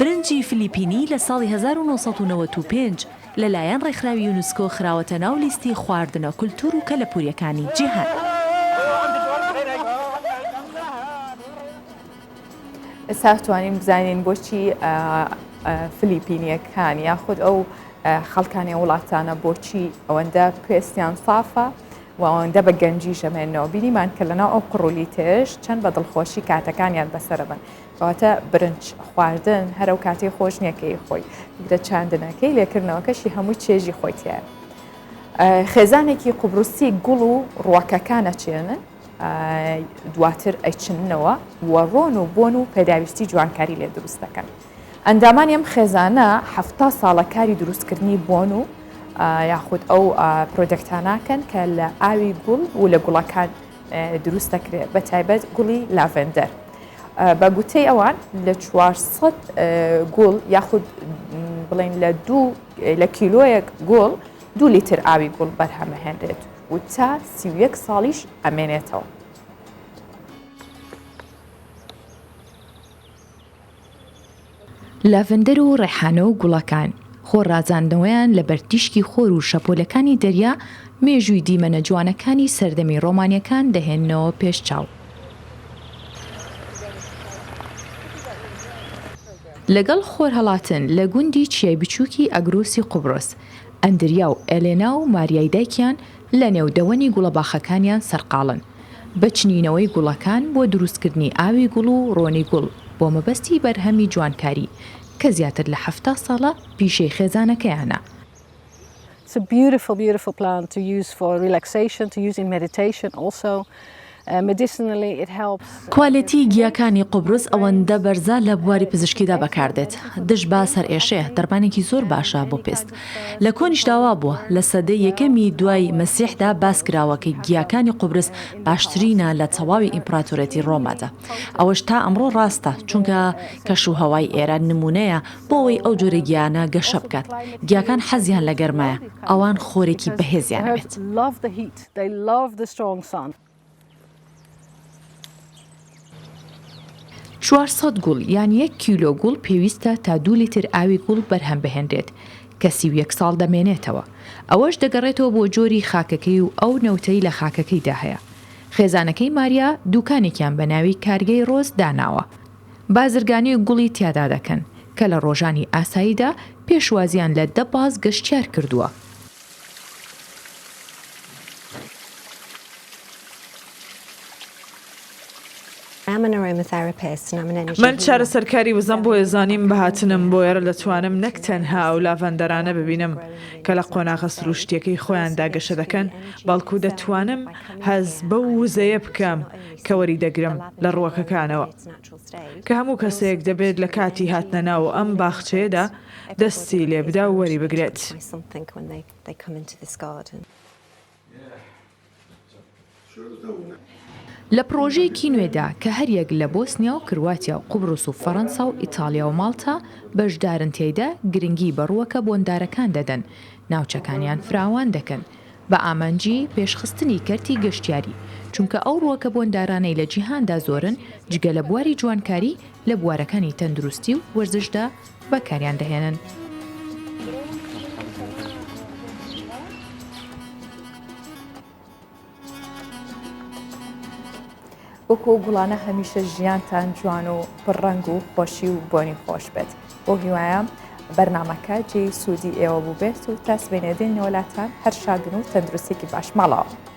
برنجی فلیپینی لە ساڵی 1995 لەلایەن ڕێکخراوی یونسکۆ خراوەتە ناو لیستی خواردنە کولتور و کەلەپوریەکانی جیهان. ئێستا توانین بزانین بۆچی فلیپینیەکان یاخود ئەو خەڵکانی وڵاتانە بۆچی ئەوەندە پێستیان سافە و ئەوەندە بە گەنجی ژەمێنەوە بینیمان کە لەناو ئەو قڕولی تێش چەند بە دڵخۆشی کاتەکانیان بەسەرە بن. کەواتە برنج خواردن هەرو کاتی خۆش نیەکەی خۆی گرە چاندنەکەی لێکردنەوەکەشی هەموو چێژی خۆیتیایە. خێزانێکی قوبروسی گوڵ و ڕوەکەکانە چێنن دواتر ئەیچننەوە و ڕۆن و بۆن و پێداویستی جوانکاری لێ دروست دەکەن. ئەندامان ئەم خێزانە 70 ساڵە کاری دروستکردنی بۆن و یاخود ئەو پرۆدەکتاناکەن کە لە ئاوی گوڵ و لە گوڵەکان دروست دەکرێت بە تایبەت گوڵی لاڤندەر. بە گوتەی ئەوان لە 400 گوڵ یاخود بڵین لە کیلۆیەک گوڵ 2 لیتر ئاوی گوڵ بەرهەمەهێنرێت و تا 31 ساڵیش ئەمێنێتەوە. لاڤندەر و ڕێحانە و گوڵەکان خۆڕازاندنەوەیان لە بەرتیشکی خۆر و شەپۆلەکانی دەریا مێژووی دیمەنە جوانەکانی سەردەمی ڕۆمانیەکان دەهێننەوە پێش چاو. لەگەڵ خۆر هەڵاتن لە گوندی چیای بچووکی ئەگرۆسی قوبرۆس ئەندریا و ئەلێنا و ماریای دایکیان لە نێودەوەنی گوڵەباخەکانیان سەرقاڵن بەچنینەوەی گوڵەکان بۆ دروستکردنی ئاوی گوڵ و ڕۆنی گوڵ بۆ مەبەستی بەرهەمی جوانکاری کە زیاتر لە 70 ساڵە پیشەی خێزانەکەیانە. It's a beautiful, beautiful plant to use for relaxation, to use in meditation also. Medicinally it helps. کوالێتی گیاکانی قوبرس ئەوەندە بەرزە لە بواری پزیشکیدا بەکاردێت. دژ با سەرئێشەیە دەرمانێکی زۆر باشە بۆ پێست. لە کۆنیش داوا بووە لە سەدەی یەکەمی دوای مەسیحدا باس کراوە کە گیاکانی قوبرس باشترینە لە تەواوی ئیمپراتۆرەتی ڕۆمادا. ئەوەش تا ئەمڕۆ ڕاستە چونکە کەشوهەوای ئێران نمونەیە بۆ ئەوەی ئەو جۆرە گیانە گەشە بکات. گیاکان حەزیان لە گەرمایە ئەوان خۆرێکی بەهێزیان بێت. 400 گوڵ یان 1 کیلۆ گوڵ پێویستە تا 2 لیتر ئاوی گوڵ بەرهەم بهێنرێت کە 31 ساڵ دەمێنێتەوە. ئەوەش دەگەڕێتەوە بۆ جۆری خاکەکەی و ئەو نەوتەی لە خاکەکەیدا هەیە. خێزانەکەی ماریا دوکانێکیان بە ناوی کارگەی ڕۆز داناوە. بازرگانی گوڵی تیادا دەکەن کە لە ڕۆژانی ئاساییدا پێشوازیان لە 10 باز گەشتیار کردووە. من چارەسەرکاری وزەم بۆ ێزانیم بەهاتنم بۆ ئێرە دەتوانم نەک تەنها ئەو لاڤەندەرانە ببینم کە لە قۆناغە سروشتیەکەی خۆیان داگەشە دەکەن بەڵکو دەتوانم هەز بەو وزەیە بکەم کە وەری دەگرم لە ڕووەکەکانەوە کە هەموو کەسێک دەبێت لە کاتی هاتنە ناو ئەم باخچەیەدا دەستی لێ بدا و وەری بگرێت. لە پرۆژەیەکی نوێدا کە هەریەک لە بۆسنیا و کرواتیا و قوبڕوس و فەڕەنسا و ئیتالیا و ماڵتا بەشدارن تێیدا گرنگی بەڕووەکە بۆندارەکان دەدەن ناوچەکانیان فراوان دەکەن بە ئامانجی پێشخستنی کەرتی گەشتیاری چونکە ئەو ڕووەکە بۆندارانەی لە جیهاندا زۆرن جگە لە بواری جوانکاری لە بوارەکانی تەندروستی و وەرزشدا بەکاریان دەهێنن. وەکو گوڵانە هەمیشە ژیانتان جوان و پڕڕەنگ و خۆشی و بۆنی خۆش بێت بۆ هیوایە بەرنامەکە جێی سوودی ئێوە بوو بێت و تاسبێنێدێن نێوەلاتان هەر شادن و تەندروستێکی باش ماڵەوە.